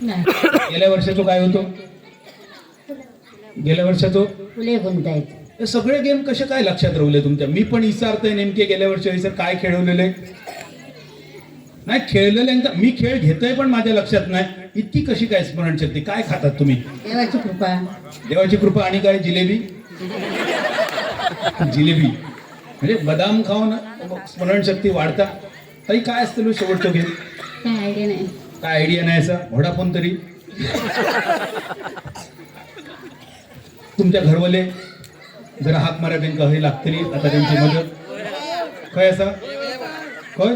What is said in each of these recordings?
नाही गेल्या वर्षाचो काय होतो? गेल्या वर्षाचो फुले गुंतायत. हे सगळे गेम कसे काय लक्षात राहिले तुमच्या? मी पण विचारतोय नेमके गेल्या वर्षी हयसर काय खेळवलेले नाही. खेळलेल्यांचा मी खेळ घेतोय पण माझ्या लक्षात नाही. इतकी कशी काय स्मरणशक्ती? काय खातात तुम्ही? देवाची कृपा. देवाची कृपा आणि काय? जिलेबी. जिलेबी म्हणजे बदाम खाऊन स्मरणशक्ती वाढता. ताई काय असतं शेवटचं गेम? काय आयडिया नाही. काय आयडिया नाही असा? व्होडाफोन तरी. तुमच्या घरवाले जरा हाक मारा त्यांना हे लागतली आता त्यांची मदत काय असा होय?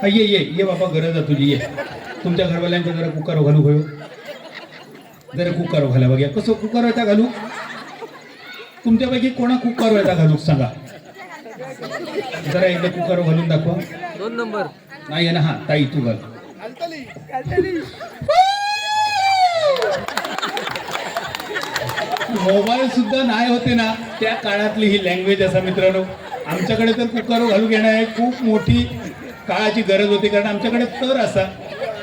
ये ये ये बाबा गरज आहे तुझी. ये तुमच्या घरवाल्यांका जरा कुकर घालू होयो. जरा कुकर घाला बघा कसं कुकर येता घालू. तुमच्यापैकी कोणा कुकर येता घालू सांगा जरा. एकदा कुकर घालून दाखवा. 2 नंबर नाही ना. हा ताई तू घाल. मोबाईल सुद्धा नाही होते ना त्या काळातली ही लँग्वेज असा मित्रांनो. आमच्याकडे तर कुकर घालू घेणं आहे खूप मोठी काळाची गरज होती. कारण आमच्याकडे तर असा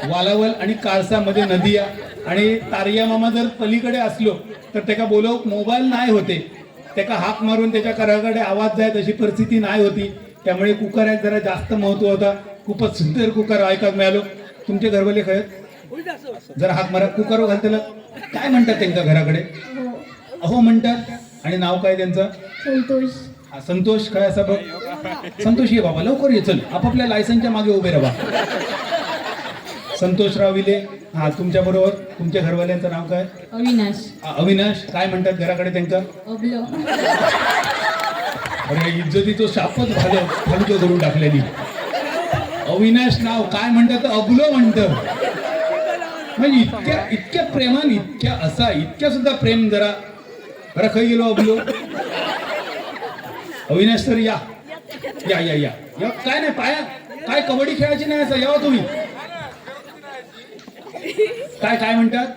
वालावल आणि काळसामध्ये नदिया आणि तारिया मामा जर पलीकडे असलो तर त्याला बोलव मोबाईल नाही होते. त्याला हाक मारून त्याच्या घराकडे आवाज जाय तशी परिस्थिती नाही होती. त्यामुळे कुकरात जरा जास्त महत्व होता. खूपच सुंदर कुकर ऐकायला मिळालो. तुमचे घरवाले खरंच जरा हाक मारा. कुकर घालतेला काय म्हणतात त्यांच्या घराकडे? अहो म्हणतात. आणि नाव काय त्यांचं? संतोष. हा संतोष. काय असा बघ संतोष ये बाबा लवकर ये. चल आपापल्या लायसनच्या मागे उभे राहा. संतोषराव विले. हा तुमच्या बरोबर तुमच्या घरवाल्यांचं नाव काय? अविनाश. अविनाश. काय म्हणतात घराकडे त्यांना? अबलो. अरे इज्जतीचं शापच फालतू करून टाकलेली. अविनाश नाव काय म्हणतात? अबलो म्हणतात. म्हणजे इतक्या प्रेमान इतक्या सुद्धा प्रेम जरा बरं खाई गेलो अबलो. अविनाश तर या या या या या. काय नाही पाया काय कबड्डी खेळायची नाही असं यावा तुम्ही. काय काय म्हणतात?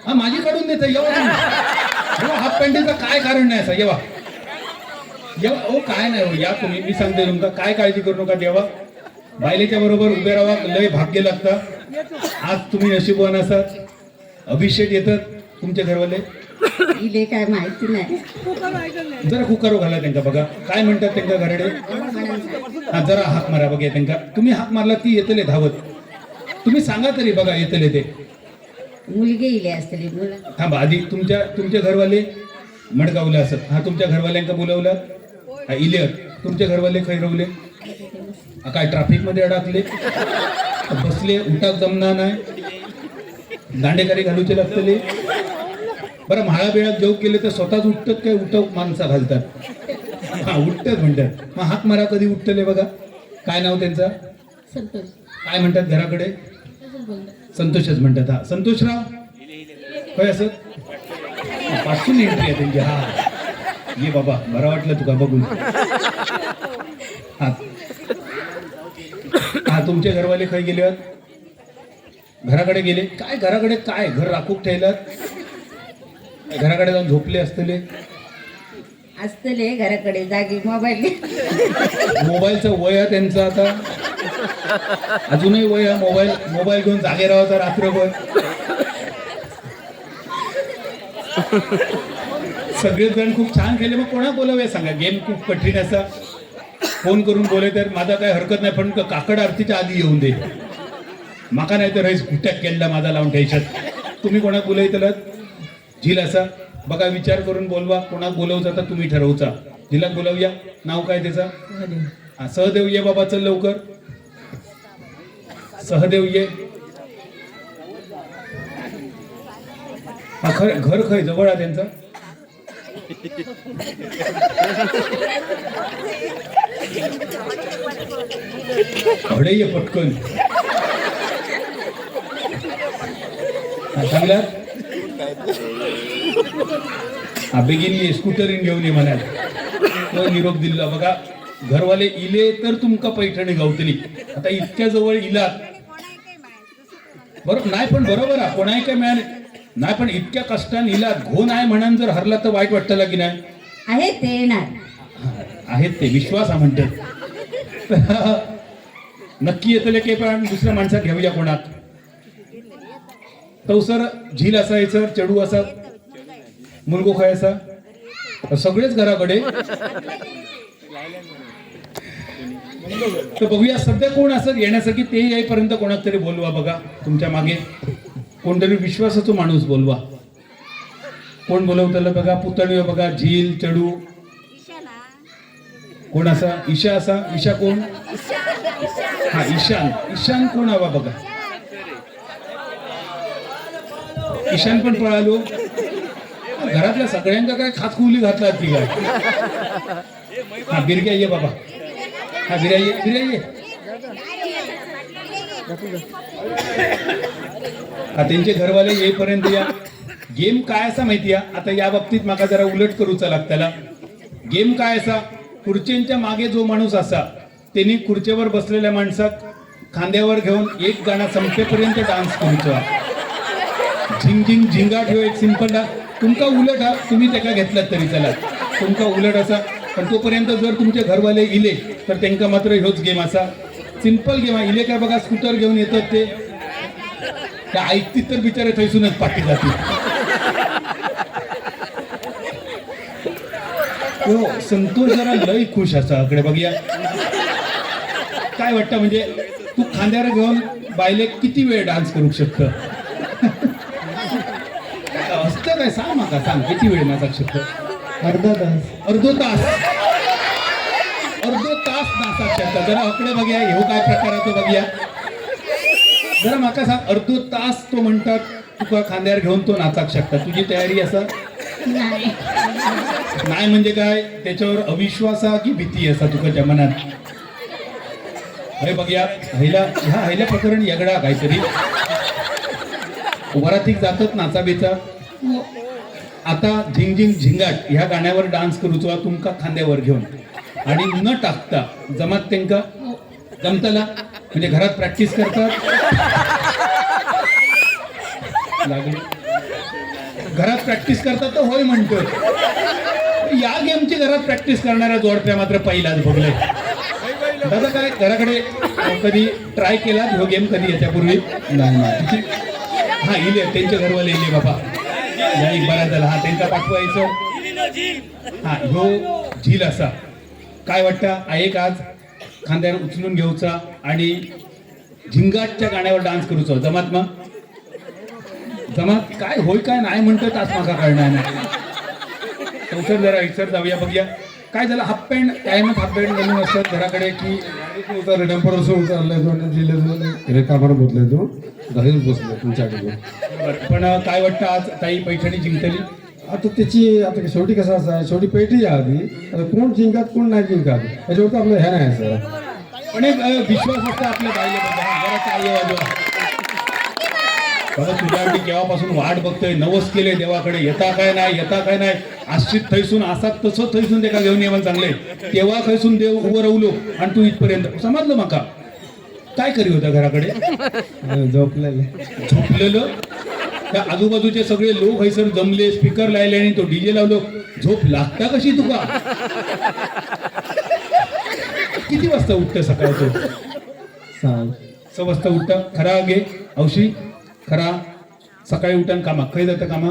हा माझी काढून देत येवा तुम्ही. हाफ पॅन्टीचं काय कारण नाही असं येवा येवा. हो काय नाही हो या तुम्ही. मी सांगते तुमका काय काळजी करू नका. देवा बायलेच्या बरोबर उभे राहा. लय भाग्य लागतं. आज तुम्ही नशीबवान असाल. अभिषेक येतात तुमच्या घरवाले. इले काय माहिती नाही. जरा कुकर घाला त्यांना बघा काय म्हणतात त्यांना घरडे. हा जरा हाक मारा बघा त्यांना. तुम्ही हाक मारला ती येतले धावत. तुम्ही सांगा तरी बघा येतले ते. मुलगी इले असतली मुलं. थांबा आधी तुमच्या घरवाले मडगावले असत. हा तुमच्या घरवाल्यांका बोलवलं. हा इले तुमच्या घरवाले खै रवले. काय ट्रॅफिक मध्ये अडकले बसले. उठाक जमणार नाही. दांडेकरी घालूचे लागतले. बरं म्हाळा बिळात जेव केले तर स्वतःच उठतात काय उठव माणसा घालतात. हा उठतात म्हणतात. मग हाक मारा कधी उठतले बघा. काय नाव त्यांचं? संतोष. काय म्हणतात घराकडे? संतोषच म्हणतात. हा संतोषराव काय असं पासून एंट्री आहे त्यांची. हा ये बाबा बरं वाटलं तुका बघून. हा हा तुमचे घरवाले खै गेले? घराकडे गेले. काय घराकडे काय घर राखूक ठेवलं? घराकडे जाऊन झोपले असतले घराकडे जागी मोबाईल. मोबाईलचं वय आहे त्यांचं आता अजूनही वय आहे. मोबाईल घेऊन जागे राहायचा रात्रभर. सगळेच जण खूप छान खेळले. मग कोणा बोलावे सांगा. गेम खूप कठीण असा. फोन करून बोले तर माझा काय हरकत नाही पण काकड आरतीच्या आधी येऊन दे. माका नाही तर कुठ्यात केला माझा लावून ठेवशात. तुम्ही कोणा बोलायचं झील असा बघा विचार करून बोलवा. कोणाक बोलवचा तर तुम्ही ठरवचा. झीलाक बोलावूया. नाव काय त्याचा? हा सहदेव ये बाबा चल लवकर. सहदेव ये. हा घर खय जवळ आहे त्यांचा. घडे ये पटकन. चांगला हा बेगिन ये स्कूटरीन घेऊन ये म्हणाल. निरोप दिला बघा. घरवाले इले तर तुमका पैठणी गावतली. आता इतक्या जवळ इलात बरोबर नाही पण बरोबर आहे. कोणाही काय मिळाले नाही पण इतक्या कष्टाने इलात घो नाही म्हणून जर हरला तर वाईट वाटतं की नाही? आहे ते येणार. आहेत ते विश्वास हा म्हणतात. नक्की येतले की पण दुसऱ्या माणसात घेऊया कोणात. तवसर झील असायचं, चेडू असा, मुलगो खायचा, सगळेच घराकडे. तर बघूया सध्या कोण असं येण्यासाठी, ते येईपर्यंत कोणाक तरी बोलवा. बघा तुमच्या मागे कोणतरी विश्वासाचा माणूस बोलवा. कोण बोलवताना बघा. पुतणी बघा, झील, चेडू, कोण असा? ईशा असा. ईशा कोण? हा ईशान. ईशान कोण हवा बघा. ईशान पण पळालो. घरातल्या सगळ्यांका काय खातकुली घातला ती काय. हा बिरग्या ये बाबा. हा बिर्या ये, बिर्या ये. हा त्यांचे घरवाले येईपर्यंत या. गेम काय असा माहिती आहे आता या बाबतीत माका जरा उलट करूचा लागताला. गेम काय असा, खुर्च्यांच्या मागे जो माणूस असा त्यांनी खुर्चीवर बसलेल्या माणसाक खांद्यावर घेऊन एक गाणं संपेपर्यंत डान्स करूचा. झिंग झिंग झिंगाट ह्यो एक सिंपल डान्स. तुमका उलट हा, तुम्ही त्याका घेतलात तरी चला, तुमका उलट असा. पण तोपर्यंत जर तुमचे घरवाले इले तर त्यांना मात्र ह्योच गेम असा. सिंपल गेम इले काय बघा, स्कूटर घेऊन येतात ते, त्या ऐकतीत तर बिचारे थैसूनच पाठी जातील. हो संतोष जरा लय खुश असा इकडे बघूया. काय वाटतं म्हणजे तू खांद्यावर घेऊन बायले किती वेळ डान्स करू शकतं? असतं काय सांग माका, सांग किती वेळ नाचू शकतं? अर्धा तास. अर्धो तास. अर्धो तास नाचू शकता. जरा इकडे बघूया हे काय प्रकार आहे तो बघूया. जरा माका सांग, अर्धो तास तो म्हणतात तुका खांद्यावर घेऊन तो नाचाक शकता. तुझी तयारी असा? नाही. नाही म्हणजे काय, त्याच्यावर अविश्वास हा की भीती असा तुकाच्या मनात? अरे बघूया ह्या हैल्या प्रकरण यगडा काहीतरी वरातीक जातात नाचा बेचा. आता झिंग झिंग झिंगाट ह्या गाण्यावर डान्स करूचो तुमका खांद्यावर घेऊन आणि न टाकता जमात त्यांका जमताला म्हणजे घरात प्रॅक्टिस करतात. लागली घरात प्रॅक्टिस करतात तर होय म्हणतो. या गेमची घरात प्रॅक्टिस करणाऱ्या जोडप्या मात्र पहिलाच भोगले. दादा काय घराकडे कधी ट्राय केला ह्यो गेम कधी याच्यापूर्वी? नाही. हा इले त्यांच्या घरवाले इले बाबा नाही बरा झाला. हा त्यांचा पाठवायचं. हा ह्यो झील असा. काय वाटतं आहे का आज खांद्यावर उचलून घेऊचा आणि झिंगाटच्या गाण्यावर डान्स करूचा? जमात मग जमात काय होय काय नाही म्हणतो तास माका कळणार नाही. चौसर जरा इतर जाऊया बघूया. काय झालं? हाफ पॅन्ट कायमच हाफ पॅन्ट घालून असतात घराकडे की डंपर जिल्ह्यात कामाला बोलले तो घरीच बसले तुमच्याकडे. पण काय वाटतं आज ताई पैठणी जिंकतली? आता त्याची आता शेवटी कसं असं शेवटी पेटी या आधी आता कोण जिंकात कोण नाही जिंकात याच्यावरती आपलं ह्या नाही सर. पण एक विश्वास असतो आपल्या बाईले जरा काय वाजवा बाबा तुझ्यासाठी केव्हापासून वाट बघतोय. नवस केले देवाकडे, येता काय नाही आश्चित थैसून असा तसं थैसून ते का घेऊन येऊन चांगले तेव्हा खैसून देव उभं राहलो आणि तू इथपर्यंत समजलं माका. काय करी होता घराकडे? झोपलेलं. त्या आजूबाजूचे सगळे लोक हैसर जमले, स्पीकर लावले आणि तो डीजे लावलो. झोप लागता कशी तुका? किती वाजता उठतं सकाळचं? 6 वाजता उठतं. खरा गे औशी खरा सकाळी उठान कामा खय जातं कामा?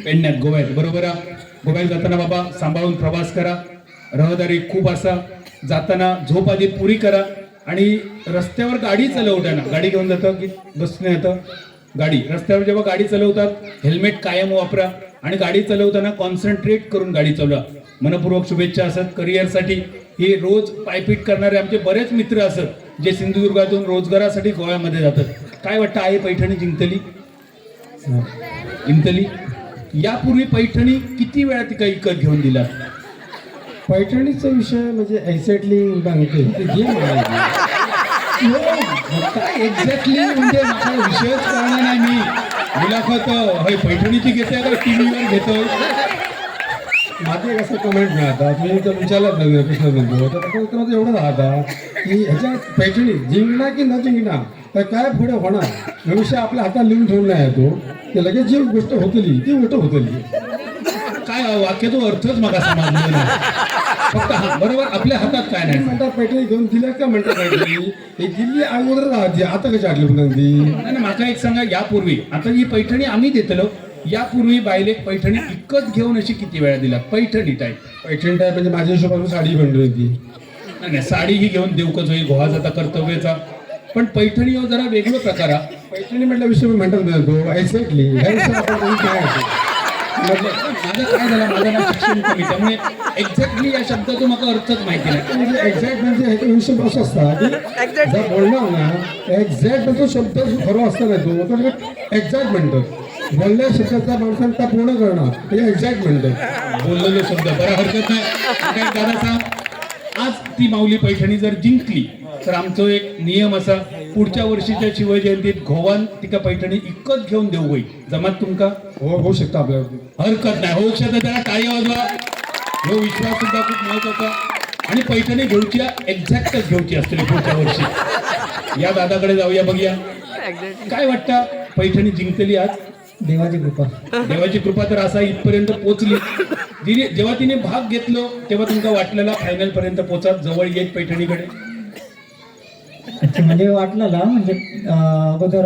पेडण्यात गोव्यात. बरोबर आहे. गोव्यात जाताना बाबा सांभाळून प्रवास करा. रहदारी खूप असा. जाताना झोप आधी पुरी करा. आणि रस्त्यावर गाडी चालवताना गाडी घेऊन जातं की बसने येतं गाडी रस्त्यावर जेव्हा गाडी चालवतात हेल्मेट कायम वापरा आणि गाडी चालवताना कॉन्सन्ट्रेट करून गाडी चालवा. मनपूर्वक शुभेच्छा असत करिअरसाठी. हे रोज पायपीट करणारे आमचे बरेच मित्र असत जे सिंधुदुर्गातून रोजगारासाठी गोव्यामध्ये जातात. काय वाटतं आहे पैठणी जिंकतली? यापूर्वी पैठणी किती वेळा ती काही विकत घेऊन दिला? पैठणीचा विषय म्हणजे एक्झॅक्टली काय एक्झॅक्टली म्हणजे माझा विषयच कळणार नाही. मी मुलाखत पैठणीची घेते का टीव्हीवर घेतोय? माझे एक असं कमेंट मिळाला तुम्ही तर विचारलाच नवीन कृष्ण बंधू तर त्याचं एवढं राहता की ह्याच्या पैठणी जिंकणार की न जिंकणार तर काय पुढे होणार भविष्य आपल्या हातात लिहून ठेवून नाही तो की लगेच जी गोष्ट होतली ती गोष्ट होतली. काय वाक्य तो अर्थच मला समजला नाही. फक्त हा बरोबर आपल्या हातात काय नाही म्हणतात पैठणी घेऊन दिल्या का म्हणतात पैठणी ही दिल्ली अगोदर राहते आता कशी आटली पुन्हा ती आणि माका एक सांगा यापूर्वी आता ही पैठणी आम्ही देतलो यापूर्वी बायले पैठणी इकत घेऊन अशी किती वेळा दिला पैठणी टाईप पैठणी टाईप म्हणजे माझ्या हिशोबाने साडी बनली होती नाही साडी ही घेऊन देऊकच होईल घोहाचा कर्तव्याचा पण पैठणी हो जरा वेगळं प्रकार हा. पैठणी म्हटल्या विषय म्हणतात ना तो एक्झॅक्टली ह्या विषय आपण कोणी काय आहे माझं काय झालं माझं ना शिक्षण कमी त्यामुळे एक्झॅक्टली या शब्दाचा मला अर्थच माहिती नाही म्हणजे एक्झॅक्ट म्हणजे ह्याचा विषय असं असता की जर बोलणार ना एक्झॅक्ट तो शब्द खरो असता नाही तो एक्झॅक्ट म्हणतात बोलल्या शब्दाचा माणसाने त्या पूर्ण करणं हे एक्झॅक्ट म्हणतात बोललेलो शब्द बरा हरकत नाही काय दादा सांग आज ती माऊली पैठणी जर जिंकली तर आमचा एक नियम असा पुढच्या वर्षीच्या शिवजयंतीत घोवान तिका पैठणी इकत घेऊन देऊ होई जमात तुमका होऊ शकतं आपल्यावरती हरकत नाही होऊ शकतं त्याला टाळी वाजवा हो विश्वास सुद्धा खूप महत्वाचा आणि पैठणी घेऊची एक्झॅक्टच घेऊची असते पुढच्या वर्षी या दादाकडे जाऊया बघूया काय वाटतं पैठणी जिंकली आज देवाची कृपा देवाची कृपा तर असा इथपर्यंत पोहोचली जेव्हा तिने भाग घेतलो तेव्हा तुमका वाटलेला फायनल पर्यंत पोहोचत जवळ येत पैठणीकडे अच्छा म्हणजे वाटलं म्हणजे अगोदर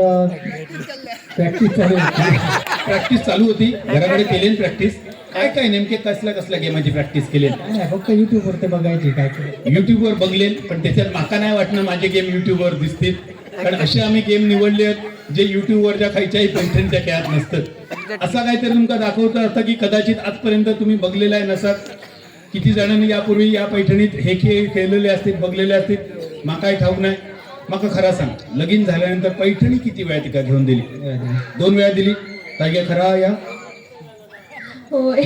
प्रॅक्टिस चालू होती घराकडे केली प्रॅक्टिस काय काय नेमके कसल्या गेमाची प्रॅक्टिस केली नाही फक्त युट्यूबवर ते बघायची काय ते युट्यूबवर बघले पण त्याच्यात माका नाही वाटणं माझे गेम युट्यूबवर दिसतील कारण असे आम्ही गेम निवडले आहेत जे युट्यूबवरच्या खायच्याही पैठणीच्या खेळात नसतात असा काहीतरी तुमका दाखवता असता की कदाचित आजपर्यंत तुम्ही बघलेला आहे नसात किती जणांनी यापूर्वी या पैठणीत हे खेळ खेळलेले असतील बघलेले असतील माकाही ठाऊक नाही माका खरा सांग लगीन झाल्यानंतर पैठणी किती वेळा तिका घेऊन दिली 2 वेळा दिली काय खरा या होय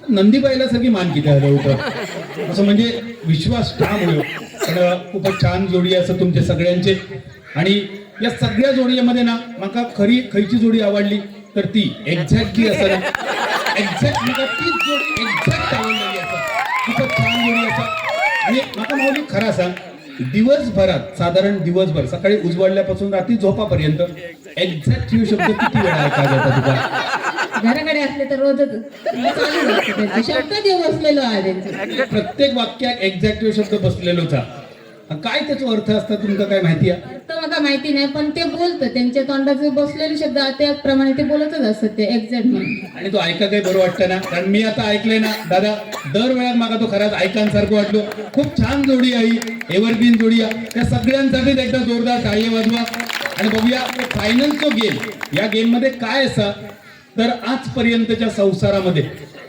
नंदीबाईला सगळी मान किती आलं होतं असं म्हणजे विश्वास ठाम होईल पण खूपच छान जोडी असं तुमचे सगळ्यांचे आणि या सगळ्या जोडीमध्ये ना माका खरी खयची जोडी आवडली तर ती एक्झॅक्टली असं एक्झॅक्ट मला तीच जोडी एक्झॅक्ट आवडलेली असं खूपच छान जोडी असं आणि माका माऊली खरा सांग दिवसभरात साधारण दिवसभर सकाळी उजवडल्यापासून रात्री झोपापर्यंत एक्झॅक्ट ही शब्द किती वेळा ऐकायला येतात तुला घराकडे असले तर रोजच चालू असतं त्यांचं. शब्द जे बसलेलो आहे त्यांचं प्रत्येक वाक्यात एक्झॅक्ट शब्द बसलेलोच हा. काय त्याचा अर्थ असतात तुमका काय माहिती आहे तर मला माहिती नाही पण ते बोलतं त्यांच्या तोंडात जे बसलेले शब्द आहे त्याप्रमाणे ते बोलतच असतात ते एक्झॅक्ट म्हणून आणि तो ऐका काही बरं वाटतं ना कारण मी आता ऐकलंय ना दादा दर वेळा मागा तो खराच ऐकांसारखं वाटलो खूप छान जोडी आहे एव्हरग्रीन जोडी आहे त्या सगळ्यांसाठीच एकदा जोरदार टाळी वाजवा आणि बघूया फायनलचा गेम या गेम मध्ये काय असा तर आजपर्यंतच्या संसारामध्ये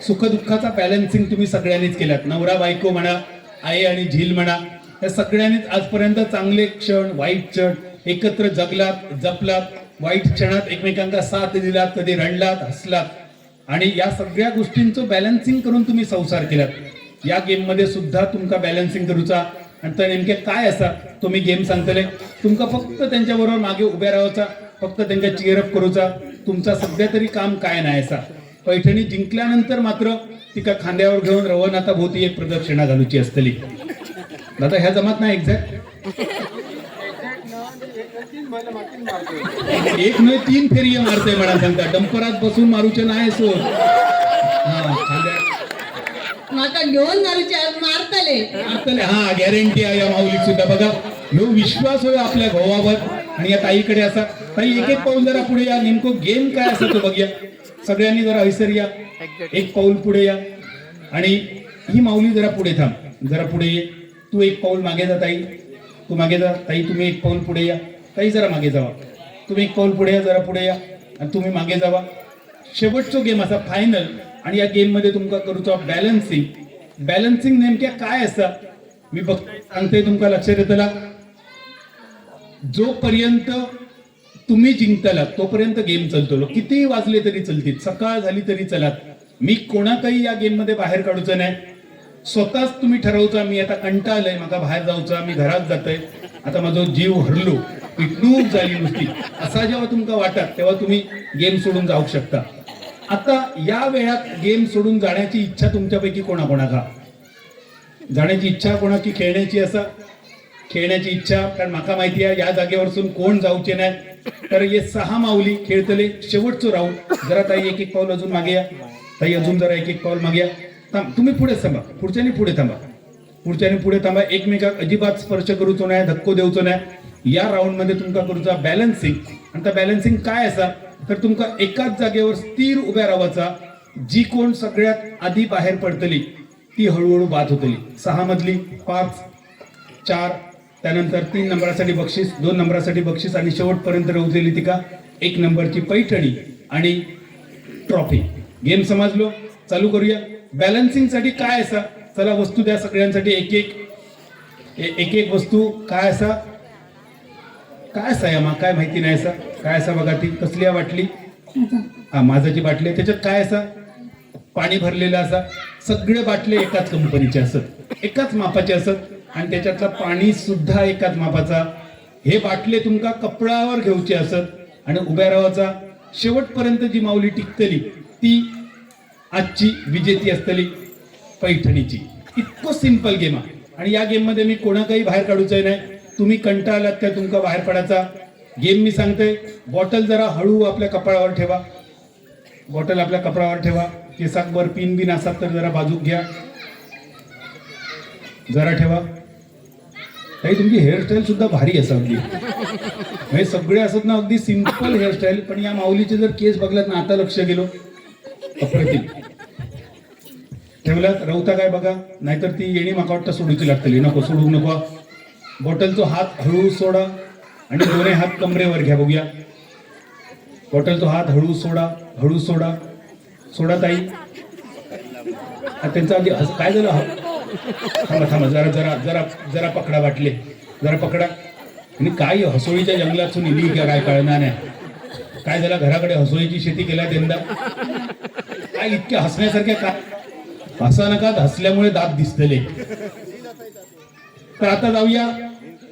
सुखदुःखाचा बॅलन्सिंग तुम्ही सगळ्यांनीच केलात नवरा बायको म्हणा आई आणि झील म्हणा या सगळ्यांनीच आजपर्यंत चांगले क्षण वाईट क्षण एकत्र जगलात जपलात वाईट क्षणात एकमेकांना साथ दिलात कधी रडलात हसलात आणि या सगळ्या गोष्टींचं बॅलन्सिंग करून तुम्ही संसार केलात या गेम मध्ये सुद्धा तुमका बॅलन्सिंग करूचा आणि तर नेमके काय असा तुम्ही गेम सांगतले तुमका फक्त त्यांच्याबरोबर मागे उभ्या राहायचा फक्त त्यांना चीअरअप करूचा तुमचा सध्या तरी काम काय नाही असा पैठणी जिंकल्यानंतर मात्र तिका खांद्यावर घेऊन रवनाथा भोवती एक प्रदक्षिणा घालूची असतली दादा ह्या जमात नाही एक्झॅक्ट एक नाही 3 फेरी मारते म्हणा सांगता डंपरात बसून मारूचे नाही सो माका घेऊन मारतले हा गॅरंटी आहे या माऊलीत सुद्धा बघा ह्यो विश्वास होय आपल्या भावावर आणि या ताईकडे असा ताई एक एक पाऊल जरा पुढे या नेमकं गेम काय असं तो बघूया सगळ्यांनी जरा हैसर या एक पाऊल पुढे या आणि ही माऊली जरा पुढे थांब जरा पुढे ये तू एक पाऊल मागे जा ताई तू मागे जा ताई तुम्ही एक पाऊल पुढे या ताई जरा मागे जावा तुम्ही एक पाऊल पुढे या जरा पुढे या आणि तुम्ही मागे जावा शेवटचा गेम असा फायनल आणि या गेम मध्ये तुमका करूचा बॅलन्सिंग नेमक्या काय असा मी बघ सांगते तुमका लक्षात येतला जोपर्यंत तुम्ही जिंकतालात तोपर्यंत गेम चलतो किती वाजले तरी चलतील सकाळ झाली तरी चलात मी कोणाकही या गेम मध्ये बाहेर काढूचं नाही स्वतःच तुम्ही ठरवचा मी आता कंटाळलंय मला बाहेर जाऊचा मी घरात जातोय आता माझा जीव हरलो पिटणूक झाली नुसती असा जेव्हा तुमका वाटत तेव्हा तुम्ही गेम सोडून जाऊ शकता आता या वेळात गेम सोडून जाण्याची इच्छा तुमच्यापैकी कोणाकोणाका जाण्याची इच्छा कोणाची खेळण्याची असा खेळण्याची इच्छा कारण माका माहिती आहे या जागेवरसून कोण जाऊचे नाही तर हे 6 माऊली खेळतले शेवटचं राऊंड जरा ताई एक पाऊल अजून मागे या ताई अजून जरा एक पाऊल मागे या थांब तुम्ही पुढे थांबा पुढच्यानी पुढे थांबा पुढच्याने पुढे थांबा, एकमेकाक अजिबात स्पर्श करूचो नाही, धक्को देऊचो नाही. या राऊंड मध्ये तुमका करूचा बॅलन्सिंग. आणि त्या बॅलन्सिंग काय असा तर तुमका एकाच जागेवर स्थिर उभ्या राहायचा. जी कोण सगळ्यात आधी बाहेर पडतली ती हळूहळू बाद होतली. 6 मधली 5, 4, त्यानंतर 3 नंबरासाठी बक्षीस, 2 नंबरासाठी बक्षीस आणि शेवटपर्यंत राहूलेली तिका 1 नंबरची पैठणी आणि ट्रॉफी. गेम समजलो? चालू करूया. बॅलन्सिंग साठी काय असा, चला वस्तू द्या सगळ्यांसाठी एक एक वस्तू. काय असा, काय असा यामा काय माहिती नाही असा, काय असा बघा ती कसली आहे बाटली, हा माझाची बाटली आहे. त्याच्यात काय असा, पाणी भरलेलं असा. सगळे बाटले एकाच कंपनीचे असत, एकाच मापाचे असत आणि त्याच्यातलं पाणी सुद्धा एकाच मापाचा. हे बाटले तुमका कपडावर घेऊचे असत आणि उभ्या राहायचा. शेवटपर्यंत जी माऊली टिकतली ती आजची विजेती असतली पैठणीची. इतकं सिंपल गेम आहे आणि या गेम मध्ये मी कोणाकाही बाहेर काढूचं नाही. तुम्ही कंटाळलात त्या तुमका बाहेर पडायचा. गेम मी सांगतोय, बॉटल जरा हळू आपल्या कपाळावर ठेवा, बॉटल आपल्या कपडावर ठेवा. केसाकवर पिन बिन असतात तर जरा बाजूक घ्या, जरा ठेवा. काही तुमची हेअरस्टाईल सुद्धा भारी असं अगदी म्हणजे सगळे असत ना अगदी सिंपल हेअरस्टाईल. पण या माऊलीचे जर केस बघलात ना, आता लक्ष गेलो, अप्रतिम ठेवलात. रवता काय बघा, नाहीतर ती येणी माका वाटतं सोडूची लागतली. नको सोडू नको. बॉटलचा हात हळू सोडा आणि दोन्ही हात कमरेवर घ्या. बघूया, बॉटलचा हात हळू सोडा, हळू सोडा, सोडा ताई. त्यांचा आधी काय झालं, थांबा थांबा, जरा जरा जरा जरा पकडा बाटले, जरा पकडा. आणि काय हसोळीच्या जंगलातून इली का काय कळणार नाही. काय झालं, घराकडे हसोळीची शेती केल्या यंदा. काय इतक्या हसण्यासारख्या काय, हसा नका, हसल्यामुळे दात दिसतले. तर आता जाऊया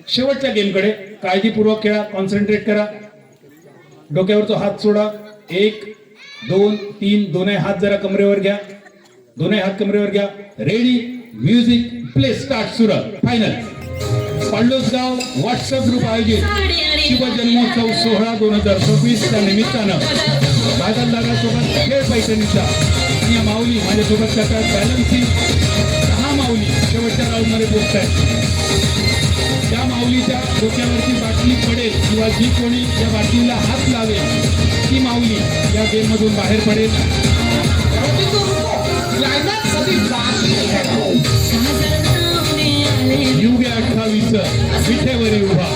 शेवटच्या गेमकडे. काळजीपूर्वक खेळा, कॉन्सन्ट्रेट करा. डोक्यावरचा हात सोडा. 1, 2, 3. दोन्ही हात जरा कमरेवर घ्या, दोन्ही हात कमरेवर घ्या. Ready, music, play, start. सुरुवात. फायनल. पांडोसगाव व्हॉट्सअप ग्रुप आयोजित शिवजन्मोत्सव सोहळा 2026 च्या निमित्तानं बादल दादासोबत खेळ पैठणीचा आणि या माऊली माझ्यासोबत करतात बॅलन्सिंग. 6 माऊली शेवटच्या राऊंड मध्ये पोहोचतायत. त्या माऊलीच्या डोक्यावरची बाटली पडेल किंवा जी कोणी या बाटलीला हात लावेल ती माऊली या गेम मधून बाहेर पडेल. युग 28 विठेवरी उभा.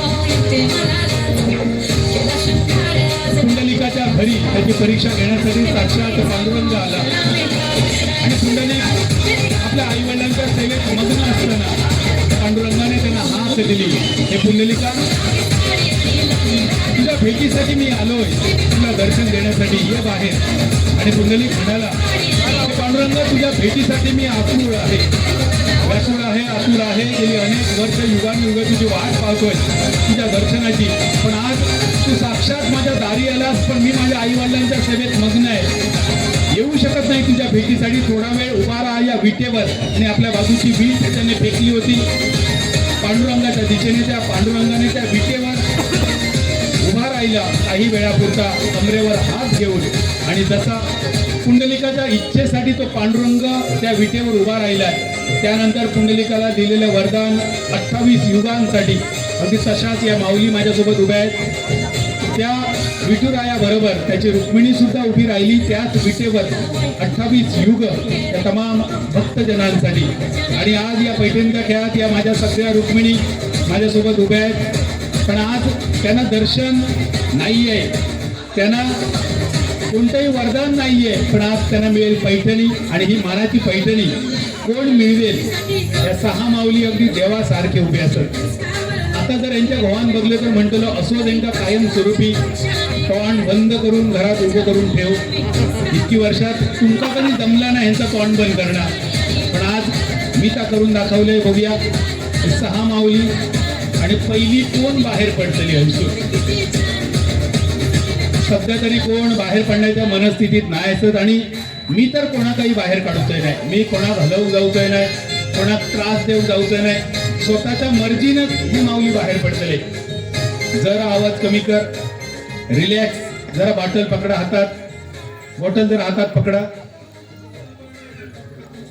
पुंडलिकाच्या घरी त्याची परीक्षा घेण्यासाठी साक्षात पांडुरंग आला आणि पुंडलिक आपल्या आई वडिलांच्या सेवेत मग्न असताना पांडुरंगाने त्यांना हात दिली. हे पुंडलिका, तुझ्या भेटीसाठी मी आलोय, तुला दर्शन देण्यासाठी, ये बाहेर. आणि पुंडलिक म्हणाला, पांडुरंग तुझ्या भेटीसाठी मी आतुर आहे, व्याकुळ आहे, आतुर आहे. गेली अनेक वर्ष युगानुयुग तुझी वाट पाहतोय तुझ्या दर्शनाची. पण आज तू साक्षात माझ्या दारी आलास, पण मी माझ्या आई वडिलांच्या सेवेत मग्न आहे, येऊ शकत नाही तुझ्या भेटीसाठी. थोडा वेळ उभा राहा या विटेवर. आणि आपल्या बाजूची वीट त्याच्याने फेकली होती पांडुरंगाच्या दिशेने. त्या पांडुरंगाने त्या विटेवर उभा राहिला काही वेळापुरता कमरेवर हात घेऊन. आणि जसा पुंडलिकाच्या इच्छेसाठी तो पांडुरंग त्या विटेवर उभा राहिलाय, त्यानंतर पुंडलिकाला दिलेलं वरदान 28 युगांसाठी अगदी तशाच या माऊली माझ्यासोबत उभ्या आहेत. त्या विठुरायाबरोबर त्याची रुक्मिणी सुद्धा उभी राहिली त्याच विटेवर 28 युग या तमाम भक्तजनांसाठी. आणि आज या पैठणच्या खेळात या माझ्या सगळ्या रुक्मिणी माझ्यासोबत उभ्या आहेत. पण आज त्यांना दर्शन नाही आहे, त्यांना कोणतंही वरदान नाहीये, पण आज त्यांना मिळेल पैठणी. आणि ही मानाची पैठणी कोण मिळवेल, या 6 माऊली अगदी देवासारखे उभे असत. आता जर यांच्या भावान बघलं तर म्हणतो असो त्यांचा कायम स्वरूपी तोंड बंद करून घरात उभं करून ठेव. इतकी वर्षात तुमचा कधी जमला नाही यांचा तोंड बंद करणार, पण आज मी त्या करून दाखवलंय. बघूया 6 माऊली आणि पहिली कोण बाहेर पडतली हंसू. सध्या तरी कोण बाहेर पडण्याच्या मनस्थितीत नाही असत. आणि मी तर कोणा काही बाहेर काढतोय नाही, मी कोणाक हलवू जाऊचोय नाही, कोणाक त्रास देऊ जाऊचोय नाही. स्वतःच्या मर्जीनं ही माऊली बाहेर पडतले. जरा आवाज कमी कर, रिलॅक्स, जरा बॉटल पकडा हातात. बॉटल जरा हातात पकडा,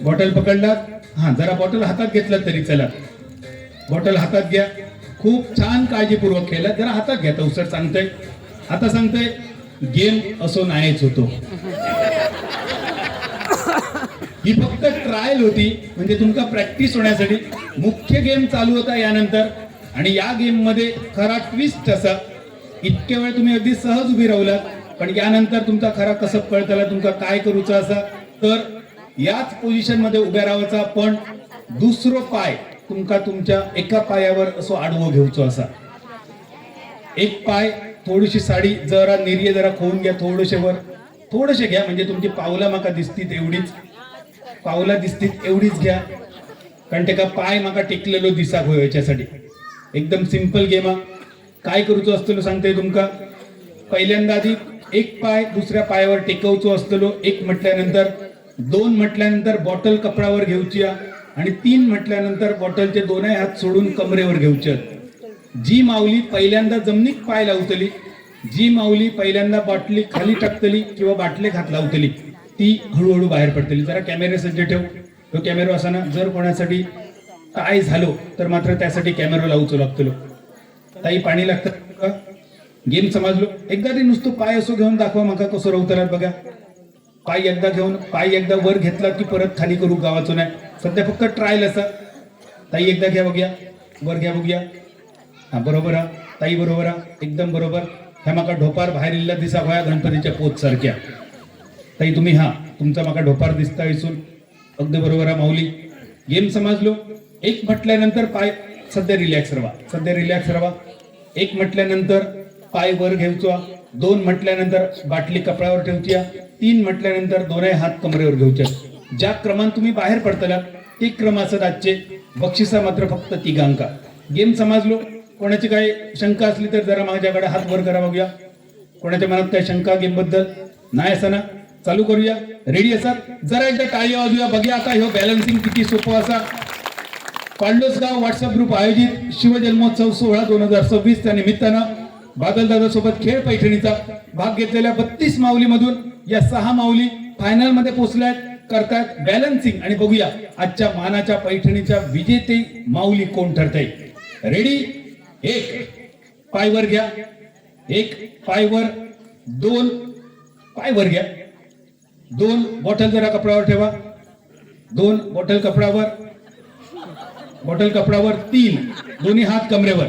बॉटल पकडलात हा जरा बॉटल हातात घेतलं तरी चला, बॉटल हातात घ्या. खूप छान काळजीपूर्वक खेळला. जरा हातात घ्या. उसर सांगतोय, आता सांगतोय गेम असो नाहीच होतो. ही फक्त ट्रायल होती, म्हणजे तुमका प्रॅक्टिस होण्यासाठी. मुख्य गेम चालू होता यानंतर, आणि या गेम मध्ये खरा ट्विस्ट असा, इतके वेळ तुम्ही अगदी सहज उभी राहुलात, पण यानंतर तुमचा खरा कसं कळतला, तुमका काय करूचा असा, तर याच पोझिशन मध्ये उभ्या राहायचा, पण दुसरो पाय तुमका तुमच्या एका पायावर असो आडवं घेऊचो असा. एक पाय थोडीशी साडी जरा निर्य जरा खोवून घ्या, थोडेसे वर थोडेसे घ्या, म्हणजे तुमची पावला माका दिसतीत एवढीच, पावला दिसतीत एवढीच घ्या, कारण ते का पाय माका टेकलेलो दिसाक होय. याच्यासाठी एकदम सिंपल गेम हा. काय करूचो असतलो सांगते तुमका. पहिल्यांदा आधी एक पाय दुसऱ्या पायावर टेकवचो असतलो, एक म्हटल्यानंतर, दोन म्हटल्यानंतर बॉटल कपडावर घेऊची, आणि तीन म्हटल्यानंतर बॉटलचे दोनही हात सोडून कमरेवर घेऊचे. जी माऊली पहिल्यांदा जमिनीत पाय लावतली, जी माऊली पहिल्यांदा बाटली खाली टाकतली किंवा बाटले खात लावतली, ती हळूहळू बाहेर पडतली. जरा कॅमेरा सज्ज ठेव. तो कॅमेरा असा ना, जर कोणासाठी काय झालो तर मात्र त्यासाठी कॅमेरा लावूचो लागतलो. ताई पाणी लागतं, गेम समजलो. एकदा ते नुसतं पाय असो घेऊन दाखवा माका कसं रवतलात बघा. पाय एकदा घेऊन, पाय एकदा वर घेतला की परत खाली करू गावाचो नाही. सध्या फक्त ट्रायल असा. ताई एकदा घ्या बघूया, वर घ्या बघूया. हा बरोबर हा ताई, बरोबर हा, एकदम बरोबर. ह्या माका ढोपार बाहेर इल्ला दिसा होया गणपतीच्या पोत सारख्या. ताई तुम्ही हा तुमचा माका ढोपार दिसता इसून, अगदी बरोबर हा माऊली. गेम समजलो. एक म्हटल्यानंतर पाय सध्या रिलॅक्स राहा, सध्या रिलॅक्स राहा. एक म्हटल्यानंतर पाय वर घेऊचा, दोन म्हटल्यानंतर बाटली कपड्यावर ठेवची, तीन म्हटल्यानंतर दोन्ही हात कमरेवर घेऊच्या. ज्या क्रमान तुम्ही बाहेर पडतला ते क्रम असत आजचे. बक्षिसा मात्र फक्त तिघांका. गेम समजलो. कोणाची काही शंका असली तर जरा माझ्याकडे हात वर करा बघूया. कोणाच्या मनात काही शंका गेम बद्दल नाही असा ना, चालू करूया. रेडी असा, जरा एकदा टाळी वाजूया. बघूया आता ह्यो बॅलन्सिंग किती सोपं असा. पांडोसगाव व्हॉट्सअप ग्रुप आयोजित शिवजन्मोत्सव सोहळा 2026 त्या निमित्तानं बादलदादा सोबत खेळ पैठणीचा भाग घेतलेल्या 32 माऊलीमधून या 6 माऊली फायनल मध्ये पोहोचल्यात, करतात बॅलन्सिंग. आणि बघूया आजच्या मानाच्या पैठणीच्या विजेते माऊली कोण ठरतंय. रेडी, एक पाय वर घ्या, एक पाय वर, दोन पाय वर घ्या, दोन बॉटल जरा कपड्यावर ठेवा, दोन बॉटल कपड्यावर, बॉटल कपड्यावर, तीन दोन्ही हात कमरेवर,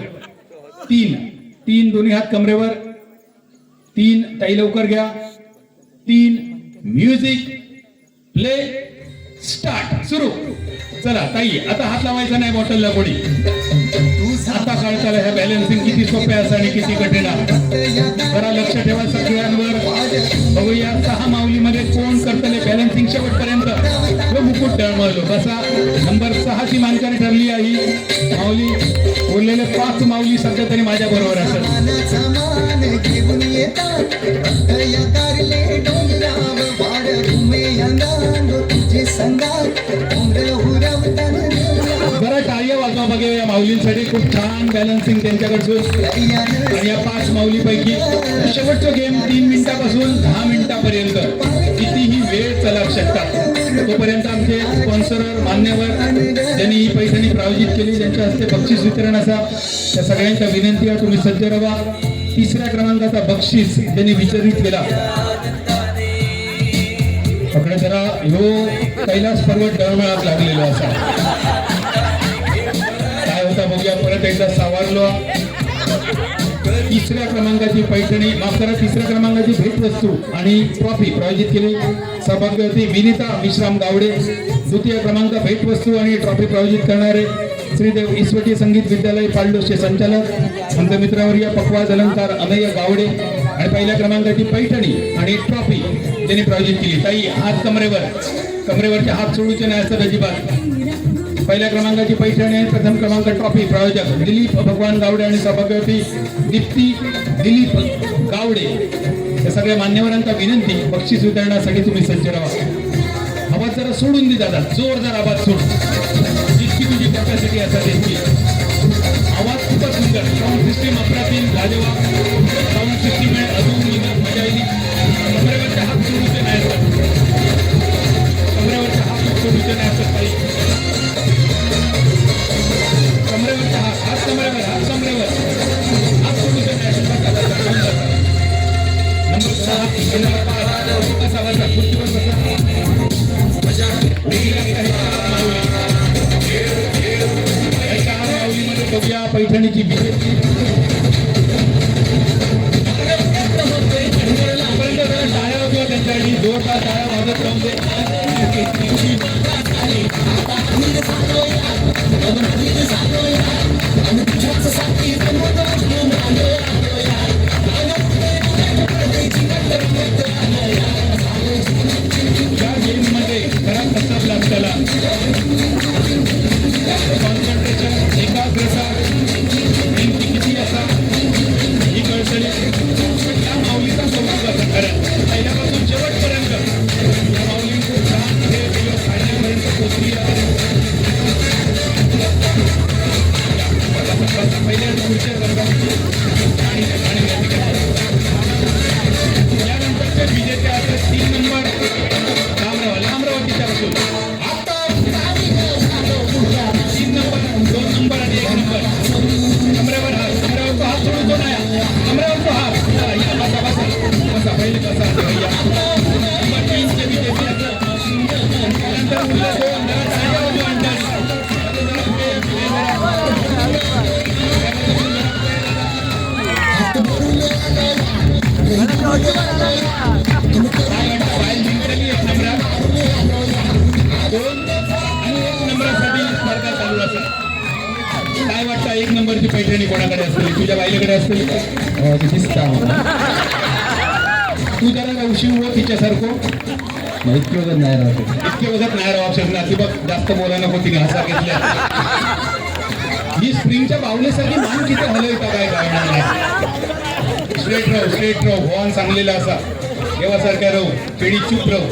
तीन तीन दोन्ही हात कमरेवर, तीन ताई लवकर घ्या, तीन म्युझिक प्ले स्टार्ट, सुरू. चला ताई आता हात लावायचा नाही बॉटलला कोणी. आता कळताला ह्या बॅलन्सिंग किती सोपे असं आणि किती कठीण आहे. जरा लक्ष ठेवा सगळ्यांवर. बघूया 6 माऊलीमध्ये कोण करतले बॅलन्सिंग शेवटपर्यंत. तो मुकुट टळमळलो कसा. नंबर 6 ची मानकरी ठरली आहे माऊली. बोललेले 5 माऊली सध्या तरी माझ्या बरोबर असत. जरा टाळ्या वाजवा बघे या माऊलींसाठी. खूप छान बॅलन्सिंग त्यांच्याकडून. आणि या 5 माऊलीपैकी शेवटचं गेम 3 मिनिटापासून 10 मिनिटापर्यंत कितीही वेळ चालू शकतात. तोपर्यंत आमचे स्पॉन्सर मान्यवर ज्यांनी ही पैठणी प्रायोजित केली, त्यांच्या हस्ते बक्षीस वितरण असा. त्या सगळ्यांच्या विनंती आहे तुम्ही सज्ज राहा. 3ऱ्या क्रमांकाचा बक्षीस ज्यांनी वितरित केला पकडे जरा ह्यो कैलास पर्वत डळमळात लागलेला असा. काय होता बघूया परत एकदा सावरलो. 3ऱ्या क्रमांकाची पैठणी, माफ करा, 3ऱ्या क्रमांकाची भेटवस्तू आणि ट्रॉफी प्रायोजित केली. सहभागी होती विनिता विश्राम गावडे. 2य क्रमांक भेटवस्तू आणि ट्रॉफी प्रायोजित करणारे श्रीदेव ईश्वटी संगीत विद्यालय पालडोसचे संचालक संत मित्रावर्य पक्वाज अलंकार अमेय गावडे. आणि 1ल्या क्रमांकाची पैठणी आणि ट्रॉफी ज्यांनी प्रायोजित केली. ताई हात कमरेवर, कमरेवरचे हात सोडूचे नाही असं अजिबात. 1ल्या क्रमांकाची पैठणी आणि 1म क्रमांक ट्रॉफी प्रायोजक दिलीप भगवान गावडे आणि सहभागी होती दीप्ती दिलीप गावडे. या सगळ्या मान्यवरांचा विनंती, बक्षीस वितरणासाठी तुम्ही सज्ज राहा. आवाज जरा सोडून दे दादा, जोरदार आवाज सोड. जितकी तुझी कॅपॅसिटी असा तितकी. आवाज खूपच सुंदर. साऊंड सिस्टीम अप्रतिम, लाजवाब साऊंड सिस्टीम आहे. अजून मजा येईल. कमरेवरचे हात सोडूचे नाही, कमरेवरचे हात सोडूचे नाही. बसा बसा खुर्चीवर बसा. एका माऊलीमध्ये बघूया पैठणीची बीजेपी. आतापर्यंत जरा टाळ्या होत्या त्यांच्यासाठी, जोरदार टाळ्या वाजत राहून दे. या गेममध्ये खरा कसर लागताना कॉन्सन्ट्रेशन, एकाग्रता नेमकी किती असा ही कळतली. या माऊलीचा कौतुक असा खरं पहिल्यापासून शेवटपर्यंत या माऊलींचं छान हे केलं, फायनलपर्यंत पोचली. पहिल्या पुढच्या वर्गात आणि यानंतरचे विजेते असतात 3 नंबर लांबराव तिच्यापासून 3 नंबर 2 नंबर आणि 1 नंबर. कमरेवर हात सोडून तो नाही, कमरेवर तो हात. या बसा बसा बसा पहिले बसा. नंबर 3 चे विजेते असतात. त्यानंतर उरले 2 जरा टाळ्या वाजवा आणतात. फाईल जिंकलेली 1 नंबरात 2 आणि 1 नंबरासाठी स्पर्धा चालू असेल. काय वाटतं 1 नंबरची पैठणी कोणाकडे असतील? तुझ्या बाईकडे असतील. तू जरा नवशी हो तिच्यासारखं. इतके वगैरे नाही राहतो. इतके वगैरे नाही राहू शकत ना. ती बघ जास्त बोला नको, तिने हसा घेतल्या. ही स्प्रिंगच्या बावलेसारखी मान किती हलवता काय कळणार नाही. स्ट्रेट राहू भगवान सांगलेला असा देवासारख्या राहू, पेढी चूप राहू.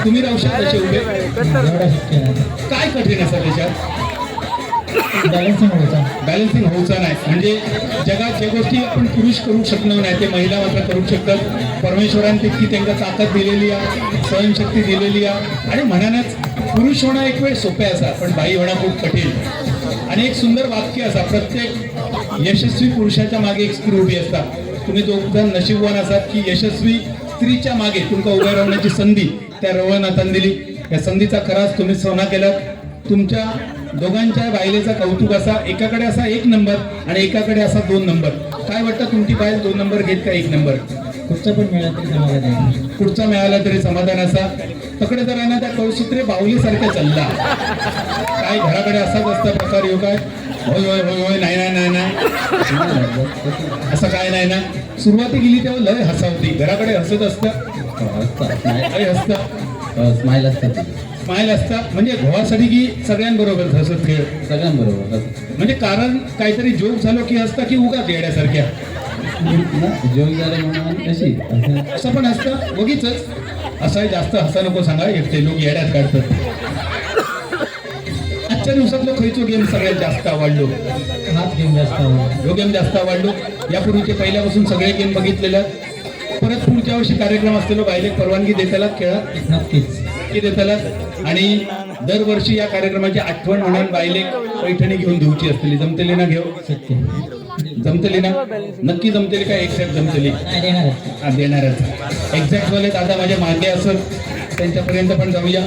तुम्ही राहू शकता तसे उभे. एवढा शक्य नाही. काय कठीण असं त्याच्यात? बॅलन्सिंग होता. बॅलन्सिंग होऊचा नाही. म्हणजे जगात ज्या गोष्टी आपण पुरुष करू शकणार नाही ते महिला मात्र करू शकतात. परमेश्वराने तितकी त्यांना ताकद दिलेली आहे, सहनशक्ती दिलेली आहे. आणि म्हणूनच पुरुष होणं एक वेळ सोपे असा, पण बाई होणं खूप कठीण. आणि एक सुंदर वाक्य असा, प्रत्येक यशस्वी पुरुषाच्या मागे एक स्त्री उभी असतात. तुम्ही दोघजण नशीबवान असात की यशस्वी स्त्रीच्या मागे तुमका उभ्या राहण्याची संधी त्या रवळनाथांनी दिली. या संधीचा खराच तुम्ही सोना केलात. तुमच्या दोघांच्या बायलेचा कौतुक असा, एकाकडे असा 1 नंबर आणि एकाकडे असा 2 नंबर. काय वाटतं तुमची बायल 2 नंबर घेत का 1 नंबर? कुठचा पण मिळाला तरी समाधान आहे. पुढचा मिळाला तरी समाधान असा. तकडे तर आहे ना त्या कळसूत्रे बाहुलीसारख्या चालला. काय घराकडे असाच असता प्रकार येऊ काय? होय होय होय होय नाही नाही नाही नाही असं काय नाही ना. सुरुवाती गेली तेव्हा लय हसावती. घराकडे हसत असतं, लय हसतं, स्माईल असतात. स्माईल असतात. म्हणजे घोवासाठी की सगळ्यांबरोबर हसत खेळ सगळ्यांबरोबर. म्हणजे कारण काहीतरी जोक झालो की हसता की उगा येड्यासारख्या जोग झाले म्हणून कशी असं पण असतं. बघीच असं जास्त हसा नको सांगा, एकटे लोक येड्यात काढतात. आजच्या दिवसातलो खयचो गेम सगळ्यात जास्त आवडलो? हात गेम जास्त आवडला. जो गेम जास्त आवडलो. यापूर्वीचे पहिल्यापासून सगळे गेम बघितलेले. परत पुढच्या वर्षी कार्यक्रम असलेलो बायले परवानगी देताला खेळात नक्कीच की देताला. आणि दरवर्षी या कार्यक्रमाची आठवण म्हणून बायले पैठणी घेऊन देऊची असलेली. जमतेली ना घेऊ? शक्य जमतेली ना? नक्की जमतेली का एक्झॅक्ट जमतेली? नाही देणारच. देणारच. एक्झॅक्ट वाले दादा माझ्या मागे असत, त्यांच्यापर्यंत पण जाऊया.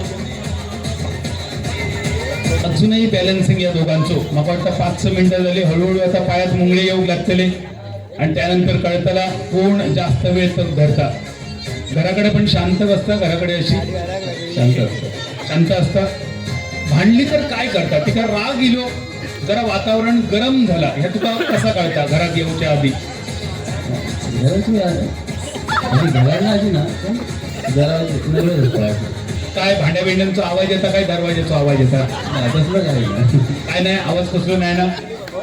अजूनही बॅलन्सिंग या दोघांचं. मला वाटतं 5-6 मिनिटं झाली. हळूहळू आता पायात मुंगळे येऊ लागतले आणि त्यानंतर कळताला कोण जास्त वेळ तर धरता. घराकडे पण शांत बसता. घराकडे अशी शांत असता. भांडली तर काय करता? तिका राग इलो, जरा वातावरण गरम झाला, ह्या तुका कसा कळता घरात येऊच्या आधी? घराला आधी ना जरा नर्वस असतो. काय भांड्या बिंड्यांचा आवाज येता, काय दरवाजाचा आवाज येता? तसलं काय नाही, आवाज कसलो नाही ना.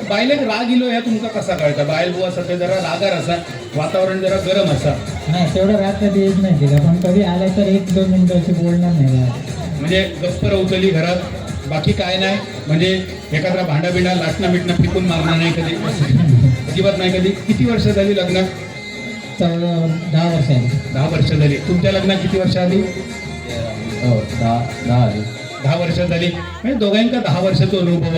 बायलेक राग इलो ह्या तुमका कसा कळता? बायल बुवा सध्या जरा रागार असा, वातावरण जरा गरम असा. नाही तेवढं राग कधी येत नाही तिला, पण कधी आला तर 1-2 मिनिटं अशी बोलणार नाही. म्हणजे गप्प रवतली घरात, बाकी काय नाही. म्हणजे एखादा भांडा बिंडा लाटणं बिटणं फिकून मारणार नाही कधी, अजिबात नाही कधी. किती वर्ष झाली लग्न? 10 वर्ष आली. 10 वर्ष झाली. तुमच्या लग्नात किती वर्ष आली? 10 10 वर्ष झाली. म्हणजे दोघांचा 10 वर्षाचा अनुभव.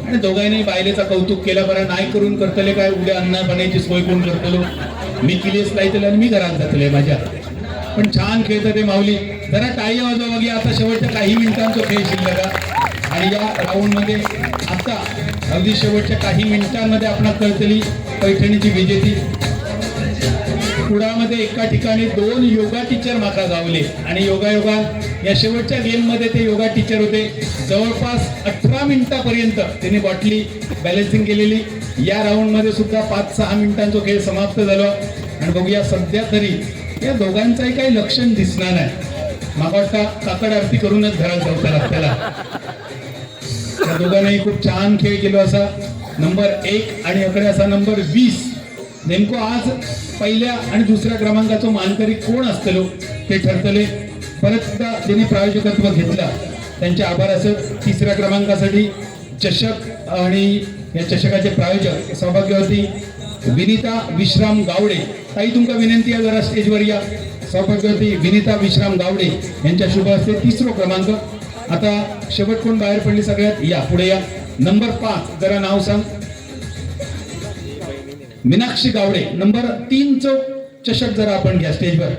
आणि दोघांनी बायलेचा कौतुक केला. बरं नाही करून करतले काय, उद्या अन्न पाण्याची सोय कोण करतलो, मी किलेस लायतले आणि मी घरात जातले माझ्या. पण छान खेळतं ते माऊली. जरा टाळी वाजवा बघूया. आता शेवटच्या काही मिनिटांचा खेळ शिल्लक आहे आणि या राऊंडमध्ये आता अगदी शेवटच्या काही मिनिटांमध्ये आपण कळतली पैठणीची विजेती. कुडामध्ये एका ठिकाणी 2 योगा टीचर मात्र गावले आणि योगा या शेवटच्या गेम मध्ये ते योगा टीचर होते. जवळपास 18 मिनिटापर्यंत त्यांनी बॉटली बॅलन्सिंग केलेली. या राऊंड मध्ये सुद्धा 5-6 मिनिटांचा खेळ समाप्त झाला आणि बघूया सध्या तरी या दोघांचंही काही लक्षण दिसणार नाही. मला वाटतं काकड आरती करूनच घरात जाऊ लागत्याला. या दोघांनाही खूप छान खेळ केलो असा नंबर 1 आणि इकडे असा नंबर 20. नेमकं आज पहिल्या आणि दुसऱ्या क्रमांकाचं मानकरी कोण असतलो ते ठरतले. परत एकदा त्यांनी प्रायोजकत्व घेतला, त्यांचे आभार असत. तिसऱ्या क्रमांकासाठी चषक आणि या चषकाचे प्रायोजक सौभाग्यवती विनीता विश्राम गावडे. ताई तुमका विनंती आहे जरा स्टेजवर या. सौभाग्यवती विनीता विश्राम गावडे यांच्या शुभ हस्ते 3रा क्रमांक. आता शेवट कोण बाहेर पडली सगळ्यात, या पुढे या. नंबर 5 जरा नाव सांग. मीनाक्षी गावडे. नंबर 3 चषक जरा आपण घ्या स्टेजवर.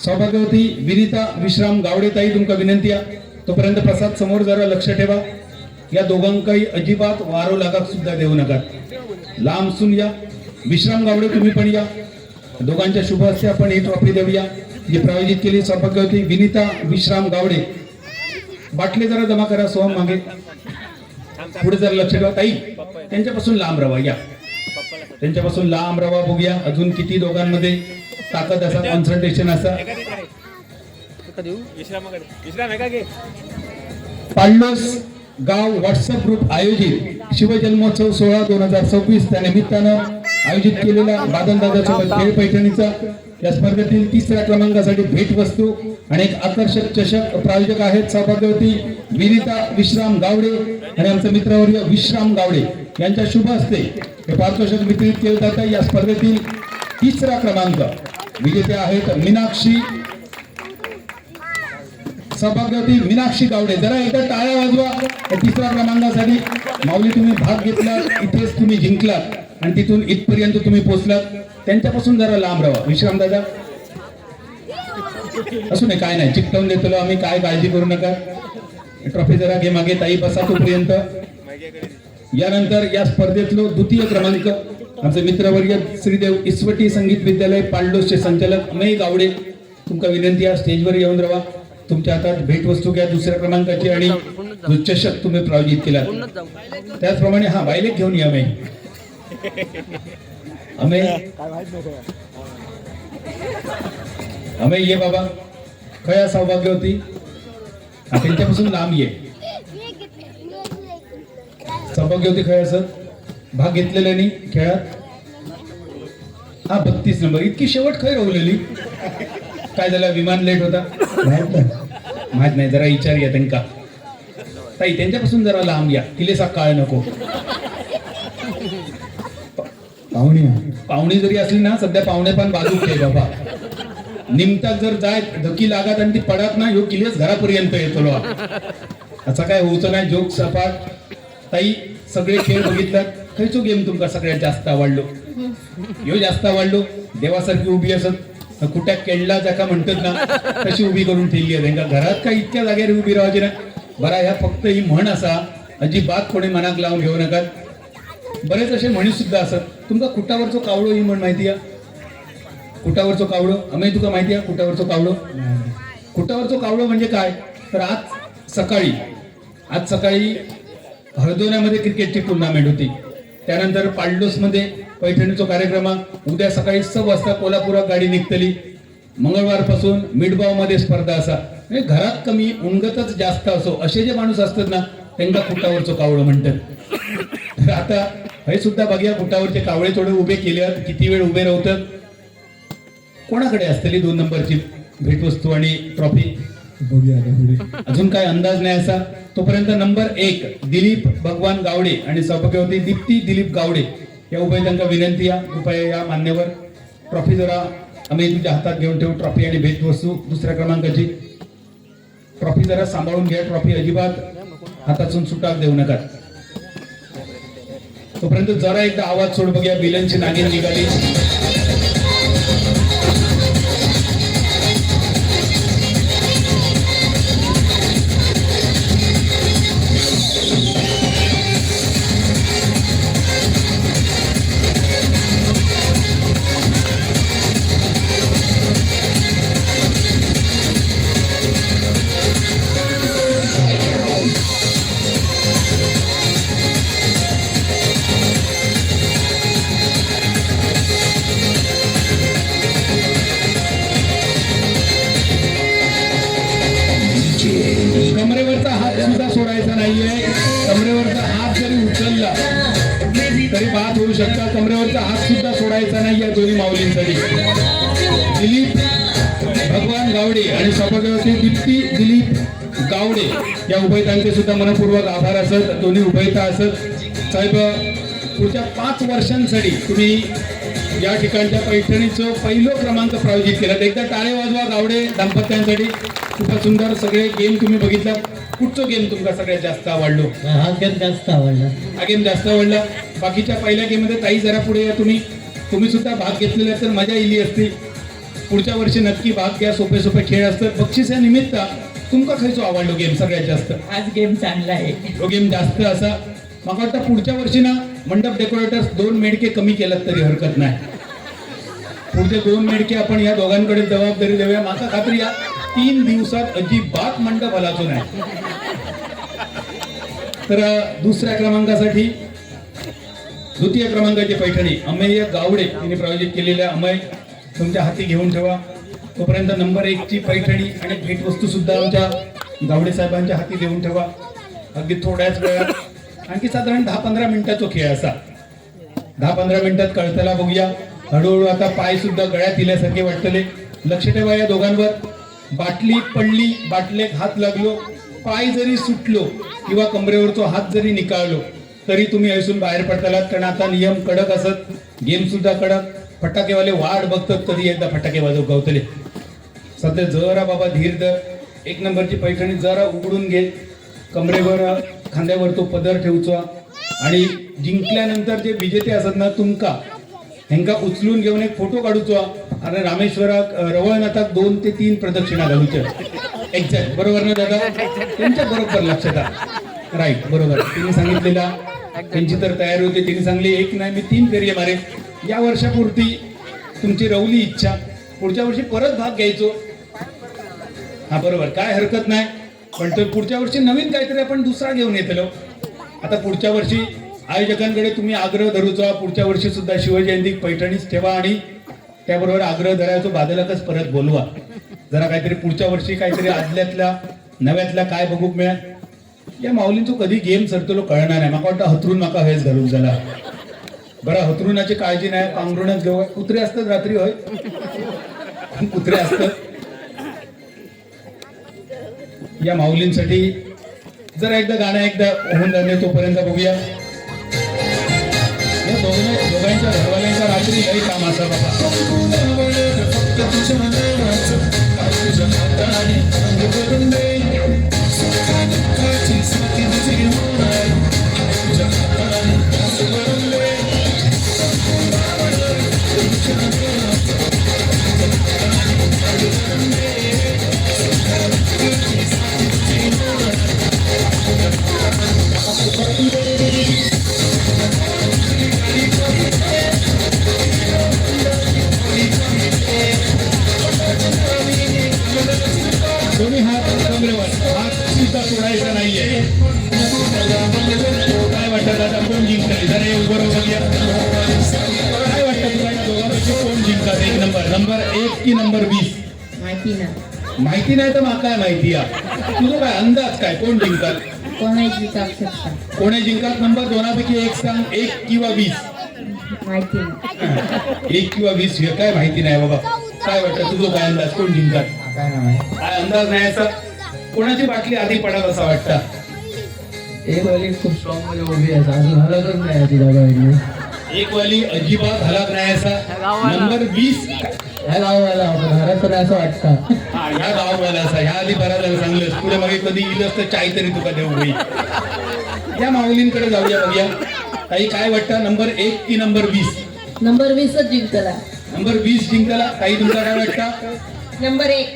सौभाग्यवती विनीता विश्राम गावडे ताई तुमका विनंती आहे. तोपर्यंत प्रसाद समोर जरा लक्ष ठेवा. या दोघांकाही अजिबात वारो लागाक सुद्धा देऊ नका. लांबसून या. विश्राम गावडे तुम्ही पण या. दोघांच्या शुभ हस्ते आपण ही ट्रॉफी देऊया जी प्रायोजित केली सौभाग्यवती विनीता विश्राम गावडे. बाटले जरा जमा करा सोहम मागे. पुढे जरा लक्ष ठेवा ताई. त्यांच्यापासून लांब राहा. या त्यांच्यापासून लांब राहा. बघूया अजून किती दोघांमध्ये ताकद असा, कॉन्सन्ट्रेशन असा. पाळलोस गाव व्हॉट्सअप ग्रुप आयोजित शिवजन्मोत्सव सोहळा 2026 त्या निमित्तानं आयोजित केलेला बादलदादासोबत खेळ पैठणीचा या स्पर्धेतील 3ऱ्या क्रमांकासाठी भेटवस्तू आणि एक आकर्षक चषक प्रायोजक आहेत सौभाग्यवती विनीता विश्राम गावडे आणि आमचे मित्रवर्य विश्राम गावडे यांच्या शुभ हस्ते हे पारितोषिक वितरित केले जाते. या स्पर्धेतील 3रा क्रमांक विजेते आहेत मीनाक्षी सौभाग्यवती मीनाक्षी गावडे. जरा एकदा टाळ्या वाजवा या 3ऱ्या क्रमांकासाठी. माऊली तुम्ही भाग घेतला, इथेच तुम्ही जिंकलात आणि तिथून इथपर्यंत तुम्ही पोहोचलात. त्यांच्यापासून जरा लांब राहा. विश्राम दादा असू नये, काय नाही, चिकटवून देतो आम्ही, काय काळजी करू नका. ट्रॉफी जरा घे मागे ताई, बसा तोपर्यंत. यानंतर या स्पर्धेतलो 2य क्रमांक आमचे मित्रवर्य श्रीदेव इसवटी संगीत विद्यालय पाळलोसचे संचालक अमेय गावडे. तुमका विनंती आहे स्टेजवर येऊन राहा. तुमच्या हातात भेटवस्तू घ्या 2ऱ्या क्रमांकाची आणि जो चषक तुम्ही प्रायोजित केला त्याचप्रमाणे हा बायलेक घेऊन या. अमेय ये बाबा. खया सौभाग्यवती त्यांच्यापासून लांब ये. सौभाग्यवती खया सर भाग घेतलेला नाही खेळात. हा 32 नंबर. इतकी शेवट खय रवलेली. काय झालं, विमान लेट होता माहित नाही. जरा विचार या त्यांका ताई, त्यांच्यापासून जरा लांब या. तिले काळ नको. पाहुणी जरी असली ना, सध्या पाहुणे पण बाजूक ठेव बाबा. निमताक जर जाय धकी लागत आणि ती पडत ना, ह्यो किलेच घरापर्यंत येतो. असं काय होतं नाही. जोक सपाट. ताई सगळे खेळ बघितलात, खयचो गेम तुमका सगळ्यात जास्त आवडलो? ह्यो जास्त आवडलो. देवासारखी उभी असत कुठ्या केळला जाका म्हणतात ना, तशी उभी करून ठेवली आहे त्यांना. घरात काय इतक्या जागेवर उभी राहायची ना. बरा ह्या फक्त ही म्हण असा, अजिबात कोणी मनाक लावून घेऊ नका. बरेच असे म्हणी सुद्धा असत. तुमका कुटावरचो कावळो ही म्हण माहिती आहे? कुटावरचो कावळो अमेय तुका माहिती आहे? कुटावरचो कावळो, कुटावरचो कावळो म्हणजे काय तर आज सकाळी हळदोण्यामध्ये क्रिकेटची टुर्नामेंट होती. त्यानंतर पाळलोसमध्ये पैठणीचा कार्यक्रम. उद्या सकाळी 6 वाजता कोल्हापुरात गाडी निघतली. मंगळवारपासून मिडबाव मध्ये स्पर्धा असा. म्हणजे घरात कमी उंगतच जास्त असो असे जे माणूस असतात ना, त्यांना कुटावरचो कावळं म्हणतात. तर आता हे सुद्धा बघूया कुटावरचे कावळे थोडे उभे केले, किती वेळ उभे राहतात. कोणाकडे असतली 2 नंबरची भेटवस्तू आणि ट्रॉफी? अजून काय अंदाज नाही असा. तोपर्यंत नंबर 1 दिलीप भगवान गावडे आणि सौभाग्यवती दीप्ती दिलीप गावडे या उभयतांना विनंती आहे. कृपया या मान्यवर. ट्रॉफी जरा आम्ही तुझ्या हातात घेऊन ठेवू. ट्रॉफी आणि भेटवस्तू 2ऱ्या क्रमांकाची. ट्रॉफी जरा सांभाळून घ्या. ट्रॉफी अजिबात हातातून सुटाक देऊ नका. तोपर्यंत जरा एकदा आवाज सोड बघूया. बिलनची नागिन निघाली. कमरेवरचा हात सुद्धा सोडायचा नाहीये. कमरेवरचा हात जरी उचलला तरी बाद होऊ शकता. कमरेवरचा हात सुद्धा सोडायचा नाहीये दोन्ही माऊलींसाठी. दिलीप भगवान गावडे आणि सभागृहाचे दीप्ती दिलीप गावडे या उभयतांचे सुद्धा मनपूर्वक आभार असत. दोन्ही उभयता असत. साहेब, पुढच्या 5 वर्षांसाठी तुम्ही या ठिकाणच्या पैठणीचं पहिलं क्रमांक प्रायोजित केला. एकदा टाळे वाजवा गावडे दाम्पत्यांसाठी. खूपच सुंदर सगळे गेम तुम्ही बघितला. कुठचं गेम तुमका सगळ्यात जास्त आवडलो? हा गेम जास्त आवडला. हा गेम जास्त आवडला. बाकीच्या पहिल्या गेम मध्ये ताई जरा पुढे या. तुम्ही सुद्धा भाग घेतलेला तर मजा इली असती. पुढच्या वर्षी नक्की भाग घ्या. सोपे सोपे खेळ असतात. बक्षिसा निमित्त तुमका खयचो आवडलो गेम सगळ्यात जास्त? आज गेम चांगला आहे. तो गेम जास्त असा. मला वाटतं पुढच्या वर्षी ना मंडप डेकोरेटर्स 2 मेडके कमी केलात तरी हरकत नाही. पुढचे 2 मेडके आपण या दोघांकडे जबाबदारी देऊया. माका खात्री या 3 दिवसात अजिबात मंडप हलाचो नाही. तर दुसऱ्या क्रमांकासाठी द्वितीय क्रमांकाची पैठणी अमेय गावडे यांनी प्रायोजित केलेल्या अमय तुमच्या हाती घेऊन ठेवा. तोपर्यंत नंबर 1 ची पैठणी आणि भेटवस्तू सुद्धा आमच्या गावडे साहेबांच्या हाती देऊन ठेवा. अगदी थोड्याच वेळात आणखी साधारण 10-15 मिनिटाचा खेळ असा. 10-15 मिनिटात कळताला बघूया. हळूहळू आता पाय सुद्धा गळ्यात दिल्यासारखे वाटतले. लक्ष ठेवा या दोघांवर. बाटली पडली, बाटलेक हात लागलो, पाय जरी सुटलो किंवा कमरेवरचा हात जरी निकाळलो तरी तुम्ही ऐसून बाहेर पडतालात. कारण आता नियम कडक असत. गेम सुद्धा कडक. फटाकेवाले वाट बघतात कधी एकदा फटाके वाजव गावतले. सध्या जरा बाबा धीर धर. 1 नंबरची पैठणी जरा उघडून घे. कमरेवर खांद्यावर तो पदर ठेवचा आणि जिंकल्यानंतर जे विजेते असत ना तुमका हेंका उचलून घेऊन एक फोटो काढूचा आणि रामेश्वरात रवळनाथात 2 ते 3 प्रदक्षिणा घालूच्या. एक्झॅक्ट बरोबर ना दादा? त्यांच्या बरोबर लक्षात आलं. राईट, बरोबर. तिने सांगितलेला त्यांची तर तयारी होती. तिने सांगली 1 नाही मी 3 फेरी मारे. या वर्षापुरती तुमची रवली इच्छा. पुढच्या वर्षी परत भाग घ्यायचो. हा बरोबर, काय हरकत नाही. पण तर पुढच्या वर्षी नवीन काहीतरी आपण दुसरा घेऊन येतलो. आता पुढच्या वर्षी आयोजकांकडे तुम्ही आग्रह धरूचा. पुढच्या वर्षी सुद्धा शिवजयंती पैठणीच ठेवा आणि त्याबरोबर आग्रह धरायचो बादलकच परत बोलवा. जरा काहीतरी पुढच्या वर्षी काहीतरी आदल्यातल्या नव्यातल्या काय बघू मिळेल. या माऊलींचो कधी गेम सरतलो कळणार नाही. मला वाटतं हतरून नका हेच घालून झाला. बरं, हतरुणाची काळजी नाही. पांघरूणच घेऊ. कुत्रे असतात रात्री होय. कुत्रे असतात. या माऊलींसाठी जरा एकदा गाणं एकदा होऊन जाणे तोपर्यंत बघूया. या दोघांच्या घरवाल्यांच्या रात्री काही काम असा बाबा. दोन्ही हात कमरेवर. हात सुद्धा सोडायचा नाहीये. काय वाटतं दादा कोण जिंकतंय? जरा हे उभं बघूया. काय वाटतं तुला या दोघांपैकी कोण जिंकतात? 1 नंबर, नंबर 1 की नंबर 20? माहिती ना. माहिती नाही तर मग काय माहिती आहे? तुझं काय अंदाज काय कोण जिंकतात? कोणाची शकता कोणी जिंकतात? नंबर 2 पैकी 1 सांग. 1 किंवा 20? माहिती नाही. 1 किंवा 20 हे काय माहिती नाही बाबा. काय वाटतं तुझं काय अंदाज कोण जिंकतात? काय नाव आहे? काय अंदाज नाही असा. कोणाची बाटली आधी पडाल असं वाटतं? एक वाली खूप स्ट्रॉंग मध्ये उभी आहे. अजून हलतच नाही ती जागा. एक वाली अजिबात हलत नाही असा. नंबर 20 ह्या गावाला आपण हरत नाही असं वाटतं. ह्या गावाला असा. ह्या आधी बराच चांगलं. पुढे मागे कधी येईल तर चाय तरी तुका देऊ होईल. या माऊलींकडे जाऊया बघूया. ताई काय वाटतं, नंबर 1 की नंबर 20? नंबर 20च जिंकला. नंबर 20 जिंकला. ताई तुमचा काय वाटतं? नंबर 1.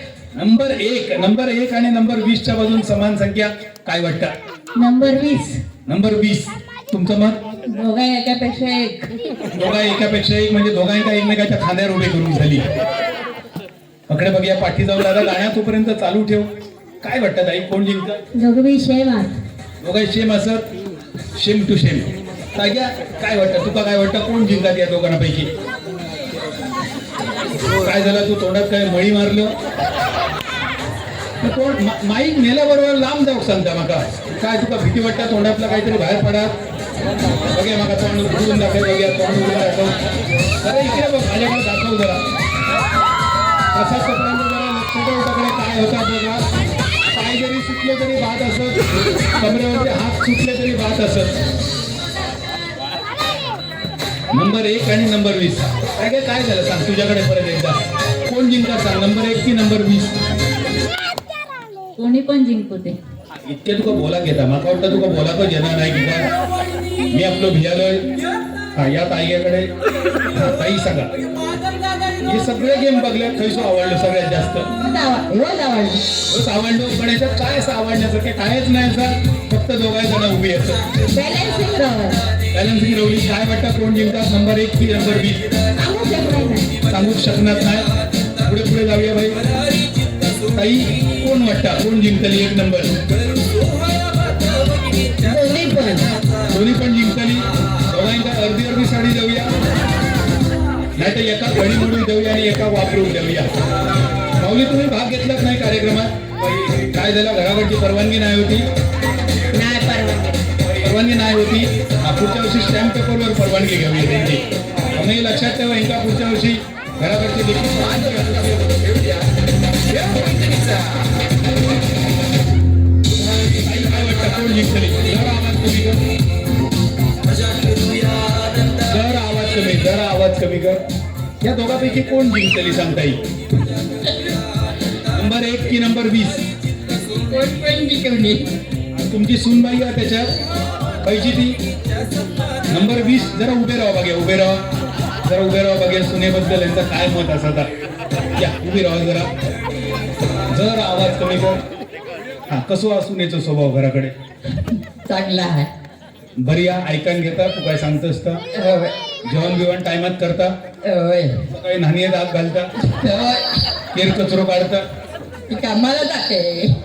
नंबर 1 आणि नंबर 20च्या बाजून समान संख्या. काय वाटतं? नंबर 20. नंबर 20. तुमचं मत? दोघा एकापेक्षा एक. दोघा एकापेक्षा एक म्हणजे दोघांका एकमेकाच्या खांद्यावर उभे करून झाली. पकडे बघ, या पाठी जाऊन दादा गाण्या तोपर्यंत चालू ठेव. काय वाटतं ताई, कोण जिंकतं? दोघे सेम आहेत. दोघांची सेम असत, सेम टू सेम. ताग्या काय वाटतं, तुका काय वाटतं, कोण जिंकतात या दोघांपैकी? काय झालं, तू तोंडात काय मळी मारलं? कोण माईक नेल्याबरोबर लांब जाऊ सांगता माका. काय तुका भीती वाटतं तोंडातलं काहीतरी बाहेर पडा? बघ्या माका तोंड उघडून दाखव, बघ्या तोंड उघडून दाखव. जरा इकडे बघ, माझ्याकडे दाखव जरा. प्रसाद कपड्यांचा जरा लक्ष ठेव, तुझ्याकडे काय होता बघा. पाय जरी सुटले तरी बात असत, कमरेवरचे हात सुटले तरी बात असत. नंबर 1 आणि नंबर 20. काय झालं सांग, तुझ्याकडे परत एकदा. कोण जिंकणार सांग, नंबर 1 की नंबर 20? कोणी पण जिंकू ते. इतके तुका बोला घेता, मला वाटतं तुका बोला पण येणार नाही की काय. मी आपलं भिजालोय. हा, या ताईकडे. ताई सांगा, हे सगळे गेम बघले, खैसो आवडलं सगळ्यात जास्त? रोज आवडलं. बस आवडलं, पण याच्यात काय असं आवडण्याचं की कायच नाही सर, फक्त दोघांची जण उभी असत. बॅलन्सिंग रवर. बॅलन्सिंग रवली. काय वाटतं, कोण जिंकतात, नंबर 1 की नंबर 20? सांगू शकणार नाही. सांगूच शकणार नाही. पुढे पुढे जाऊया भाई. ताई कोण वाटतं, कोण जिंकली 1 नंबर? दोन्ही पण जिंकली. दोघांच्या अर्धी साडी देऊया, नाही तर एका घडी मोडून देऊया आणि एका वापरून देऊया. माऊली तुम्ही भाग घेतलाच नाही कार्यक्रमात. काय झालं, घराकडची परवानगी नाही होती? परवानगी नाही होती. पुढच्या वर्षी स्टॅम्प पेपरवर परवानगी घ्यावी त्यांची. आम्ही लक्षात ठेवा, इंका पुढच्या वर्षी घराकडची देखील काय वाटतं, कोण जिंकली? जरा आवाज कमी कर, जरा आवाज कमी कर. या दोघांपैकी कोण जिंकली सांगता येईल? नंबर 1 की नंबर 20? कोण पण जिंकवली. तुमची सूनबाई आहे त्याच्यात पाहिजे ती. नंबर 20. जरा उभे राहा बघा, उभे राहा जरा, उभे राहा बघा. सुनेबद्दल यांचं काय मत असं? या उभी राहा जरा, जरा आवाज कमी कर. हा, कसो हा सुनेचा स्वभाव घराकडे? चांगला आहे. बरी या ऐकान घेता, तू काय सांगतोस का? जेवण बिवण टायमात करता? काही नाणी दाग घालता? केर कचरो काढता? कामाला जाते.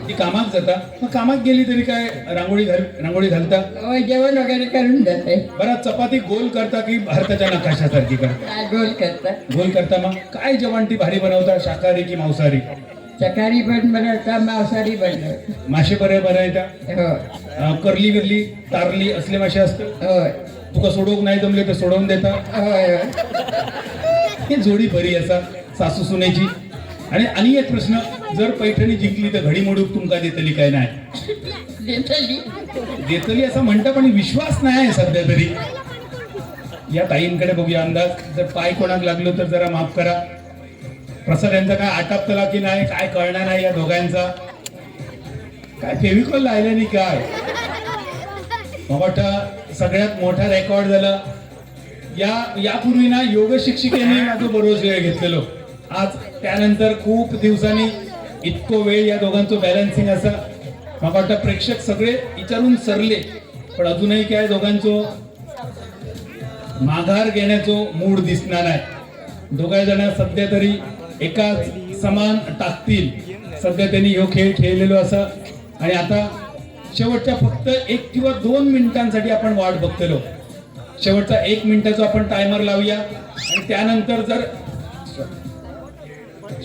ती कामात जाता. मग कामात गेली तरी काय रांगोळी घालता? जेवण वगैरे करून जाते. बरं, चपाती गोल करता की भारताच्या नकाशासारखी करता? गोल करतात. गोल करता. मग काय जेवण ती भारी बनवता, शाकाहारी की मांसाहारी? शाकाहारी पण बनवता, मांसाहारी बनवता. मासे बरे बनवता? हो. करली बिरली तारली असले मासे असतात? होय. तुका सोडवूक नाही जमले तर सोडवून देता? होय. ही जोडी बरी असा सासू सुनेची. आणि एक प्रश्न, जर पैठणी जिंकली तर घडी मोडूक तुमका देतली काय? नाही देतली असं म्हणता, पण विश्वास नाही आहे सध्या तरी. या ताईंकडे बघूया अंदाज. जर पाय कोणाक लागलो तर जरा माफ करा. प्रसाद यांचा काय आटापतला की नाही काय कळणार नाही. या दोघांचा काय फेविकॉल लायल्याने काय मोठा सगळ्यात मोठा रेकॉर्ड झाला. यापूर्वी ना योग शिक्षिकेने माझं बरोबर वेळ घेतलेलो. आज त्यानंतर खूप दिवसांनी इतको वेळ या दोघांचं बॅलन्सिंग असं मला वाटतं प्रेक्षक सगळे विचारून सरले, पण अजूनही काय दोघांचं माघार घेण्याचं मूड दिसणार आहे. दोघा जण सध्या तरी एकाच समान टाकतील. सध्या त्यांनी ह्यो खेळ खेळलेलो असं. आणि आता शेवटच्या फक्त 1 किंवा 2 मिनिटांसाठी आपण वाट बघतलो. शेवटचा 1 मिनिटाचा आपण टायमर लावूया आणि त्यानंतर जर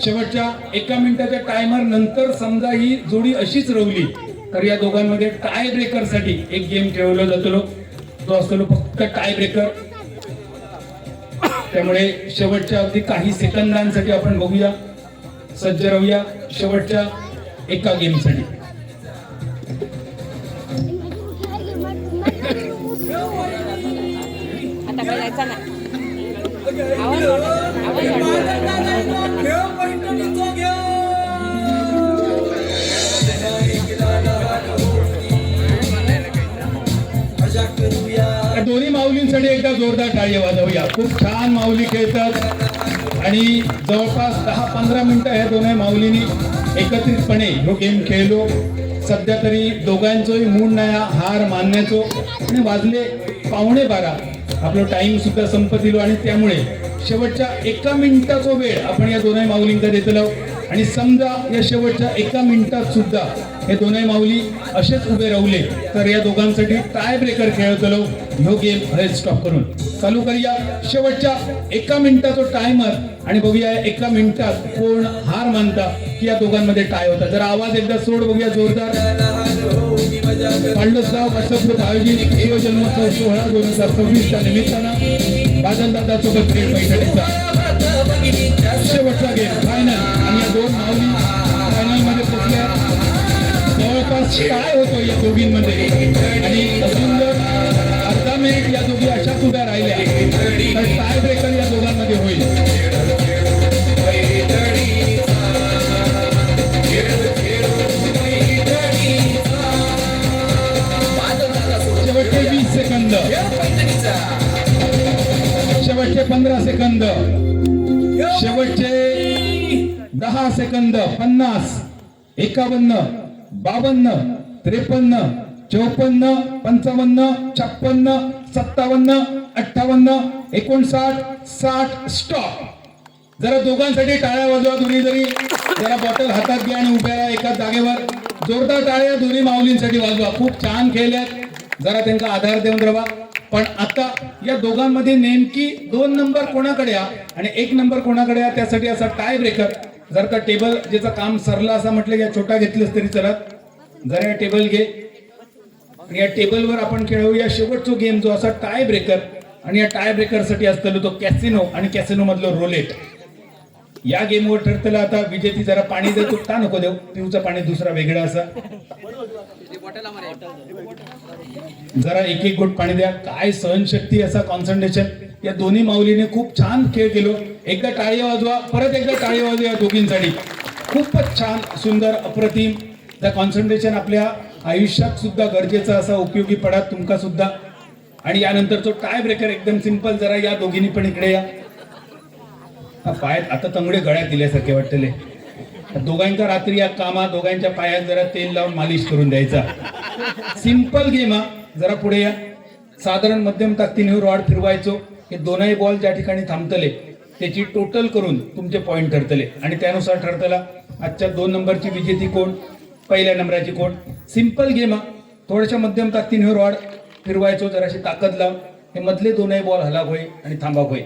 शेवटच्या 1 मिनिटाच्या टायमर नंतर समजा ही जोडी अशीच रवली तर या दोघांमध्ये टाय ब्रेकर साठी एक गेम खेळवला जातो. तो असतो फक्त टाय ब्रेकर. त्यामुळे शेवटच्या अगदी काही सेकंदांसाठी आपण बघूया, सज्ज राहूया शेवटच्या एका गेमसाठी. दोन्ही माऊली त्यांच्यासाठी एकदा जोरदार टाळी वाजवूया. खूप छान माऊली खेळतात आणि जवळपास 10-15 मिनिटं ह्या दोन्ही माऊलींनी एकत्रितपणे हा गेम खेळलो. सध्या तरी दोघांचोही मूड नाही हार मानण्याचो आणि वाजले 11:15. आपलं टाइम सुद्धा संपत दिलो आणि त्यामुळे शेवटच्या 1 मिनिटाचा वेळ आपण या दोन्ही माऊलींका देतलो. आणि समजा या शेवटच्या 1 मिनिटात सुद्धा हे दोन्ही माऊली असेच उभे राहिले तर या दोघांसाठी टाय ब्रेकर खेळतलो. ह्यो गेम हळे स्टॉप करून चालू करूया. शेवटच्या 1 मिनिटाचा टायमर आणि बघूया 1 मिनिटात कोण हार मानता की या दोघांमध्ये टाय होता. जरा आवाज एकदा सोड बघूया जोरदार. पांडुसगाव असंकृत आयोजित देव जन्मोत्सव सोहळा 2026च्या निमित्तानं बादलदादा सोबत खेळ पैठणीचा शेवटचा गेम फायनल आणि या दोन माऊली फायनल मध्ये पोहोचल्या. जवळपास काय होतो या दोघींमध्ये आणि अजून जर अर्धा मिनिट या दोघी अशाच उभ्या राहिल्या तर टाय ब्रेकर या दोघांमध्ये होईल. शेवटचे 20 सेकंद, शेवटचे 15 सेकंद, शेवटचे 10 सेकंद. 50, 51, 52, 53, 54, 55, 56, 57, 58, 59, 60. स्टॉप. जरा दोघांसाठी टाळ्या वाजवा. दोन्ही जरी जरा बॉटल हातात घ्या आणि उभ्या राहा एका जागेवर. जोरदार टाळ्या दोन्ही माऊलींसाठी वाजवा. खूप छान खेळल्यात. जरा त्यांना आधार देऊन राहा. पण आता या दोघांमध्ये नेमकी 2 नंबर कोणाकडे आणि 1 नंबर कोणाकडे त्यासाठी असा टाय ब्रेकर. जर का टेबल ज्याचं काम सरला असं म्हटलं या छोटा घेतलंच तरी चलत. जरा टेबल घे आणि या टेबलवर आपण खेळूया शेवटचा गेम जो असा टाय ब्रेकर. आणि या टाय ब्रेकर साठी असतो तो कॅसिनो आणि कॅसिनो मधलं रोलेट. या गेमवर ठरतलं आता विजेती. जरा पाणी दे. का नको देऊ पिऊचं पाणी दुसरा वेगळा असा. जरा एक घोट पाणी द्या. काय सहनशक्ती असा कॉन्सन्ट्रेशन. या दोन्ही माऊलीने खूप छान खेळ केलो. एकदा टाळी वाजवा. परत एकदा टाळी वाजवा या दोघींसाठी. खूपच छान सुंदर अप्रतिम. त्या कॉन्सन्ट्रेशन आपल्या आयुष्यात सुद्धा गरजेचं असा उपयोगी पडा तुमका सुद्धा. आणि यानंतर तो टाय ब्रेकर एकदम सिंपल. जरा या दोघींनी पण इकडे या. पायात आता तंगडे गळ्यात दिल्यासारखे वाटतले. दोघांच्या रात्री या कामा दोघांच्या पायात जरा तेल लावून मालिश करून द्यायचा. सिंपल गेम हा. जरा पुढे या. साधारण मध्यम ताकदीने रॉड फिरवायचो. हे दोनही बॉल ज्या ठिकाणी थांबतले त्याची टोटल करून तुमचे पॉइंट ठरतले आणि त्यानुसार ठरतला आजच्या 2 नंबरची विजेती कोण, पहिल्या नंबराची कोण. सिंपल गेम हा. थोड्याशा मध्यम ताकदीने रॉड फिरवायचो. जराशी ताकद लाव. हे मधले दोनही बॉल हलाक होय आणि थांबाक होय.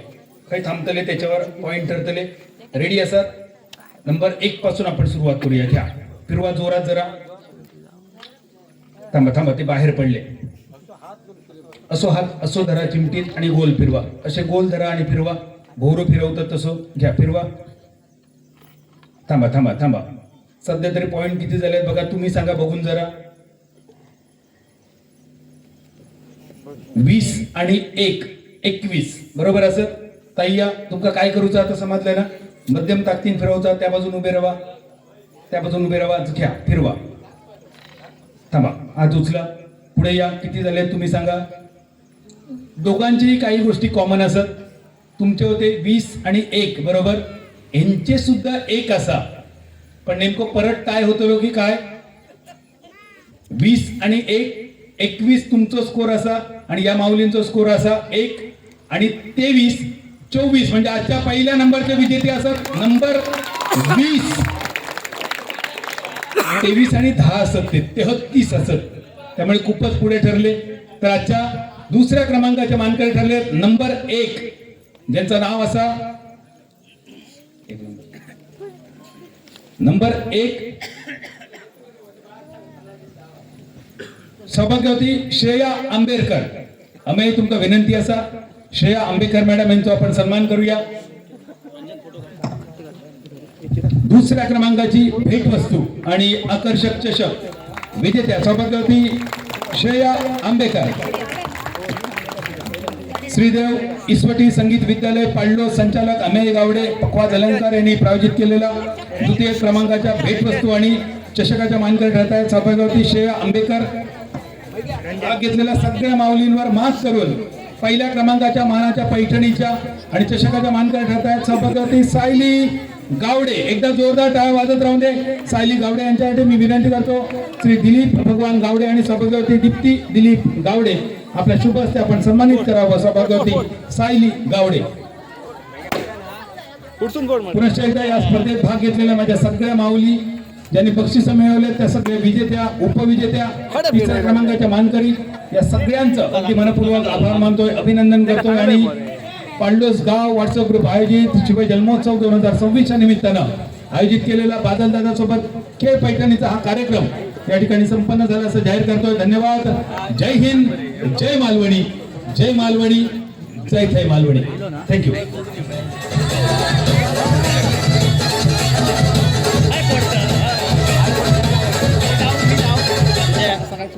काही थांबतले त्याच्यावर पॉइंट ठरतले. रेडी असतात. नंबर 1 पासून आपण सुरुवात करूया. घ्या फिरवा जोरात जरा. थांबा थांबा ते बाहेर पडले. असो हात असो धरा चिमटीत आणि गोल फिरवा. असे गोल धरा आणि फिरवा. भोवरं फिरवतात तसं घ्या फिरवा. थांबा थांबा थांबा. सध्या तरी पॉइंट किती झाले बघा तुम्ही सांगा बघून जरा. 20 आणि 1 21 बरोबर असं. ताईया तुमका काय करूचं आता समजलं ना. मध्यम ताकदीन फिरवचा. त्या बाजून उभे राहा. त्या बाजून उभे राहा. घ्या फिरवा. थांबा हात उचला. पुढे या. किती झाले तुम्ही सांगा. दोघांचेही काही गोष्टी कॉमन असत. तुमचे होते 20 आणि 1 बरोबर. यांचे सुद्धा 1 असा. पण नेमकं परत काय होतं की काय 20 आणि 1 21 तुमचा स्कोर असा आणि या माऊलींचा स्कोर असा 1 आणि 23 24 म्हणजे आजच्या पहिल्या नंबरचे विजेते असत नंबर 20. 23 आणि 10 असत ते 33 असत. त्यामुळे खूपच पुढे ठरले. तर आजच्या दुसऱ्या क्रमांकाचे मानकरी ठरले नंबर 1 ज्यांचं नाव असा नंबर 1 सौभाग्यवती श्रेया आंबेडकर. आम्ही तुमका विनंती असा श्रेया आंबेडकर मॅडम यांचा आपण सन्मान करूया. दुसऱ्या क्रमांकाची भेटवस्तू आणि आकर्षक चषक विजेत्या सौभाग्यवती श्रेया आंबेडकर. श्रीदेव इसवटी संगीत विद्यालय पाळलो संचालक अमेय गावडे पखवाज अलंकार यांनी प्रायोजित केलेला द्वितीय क्रमांकाच्या भेटवस्तू आणि चषकाच्या मानकरी ठरत आहेत सौभाग्यवती श्रेया आंबेडकर. भाग घेतलेल्या सगळ्या माऊलींवर मात करून पहिल्या क्रमांकाच्या मानाच्या पैठणीच्या आणि चषकाच्या मानकरी ठरत आहेत सभापती सायली गावडे. एकदा जोरदार टाळ्या वाजत राहून दे सायली गावडे यांच्यासाठी मी विनंती करतो. श्री दिलीप भगवान गावडे आणि सभापती दीप्ती दिलीप गावडे आपल्या शुभ हस्ते आपण सन्मानित करावं. सभापती सायली गावडे. पुनश्च एकदा या स्पर्धेत भाग घेतलेल्या माझ्या सगळ्या माऊली ज्यांनी बक्षीस मिळवले त्या सगळ्या विजेत्या उपविजेत्या तिसऱ्या क्रमांकाच्या मानकरी या सगळ्यांचं अगदी मनपूर्वक आभार मानतोय, अभिनंदन करतोय. आणि पांडोस गाव व्हॉट्सअप ग्रुप आयोजित शिवाय जन्मोत्सव 2026च्या निमित्तानं आयोजित केलेला बादलदादा सोबत खेळ पैठणीचा हा कार्यक्रम या ठिकाणी संपन्न झाला असं जाहीर करतोय. धन्यवाद. जय हिंद, जय मालवणी, जय मालवणी, जय थै मालवणी. थँक्यू.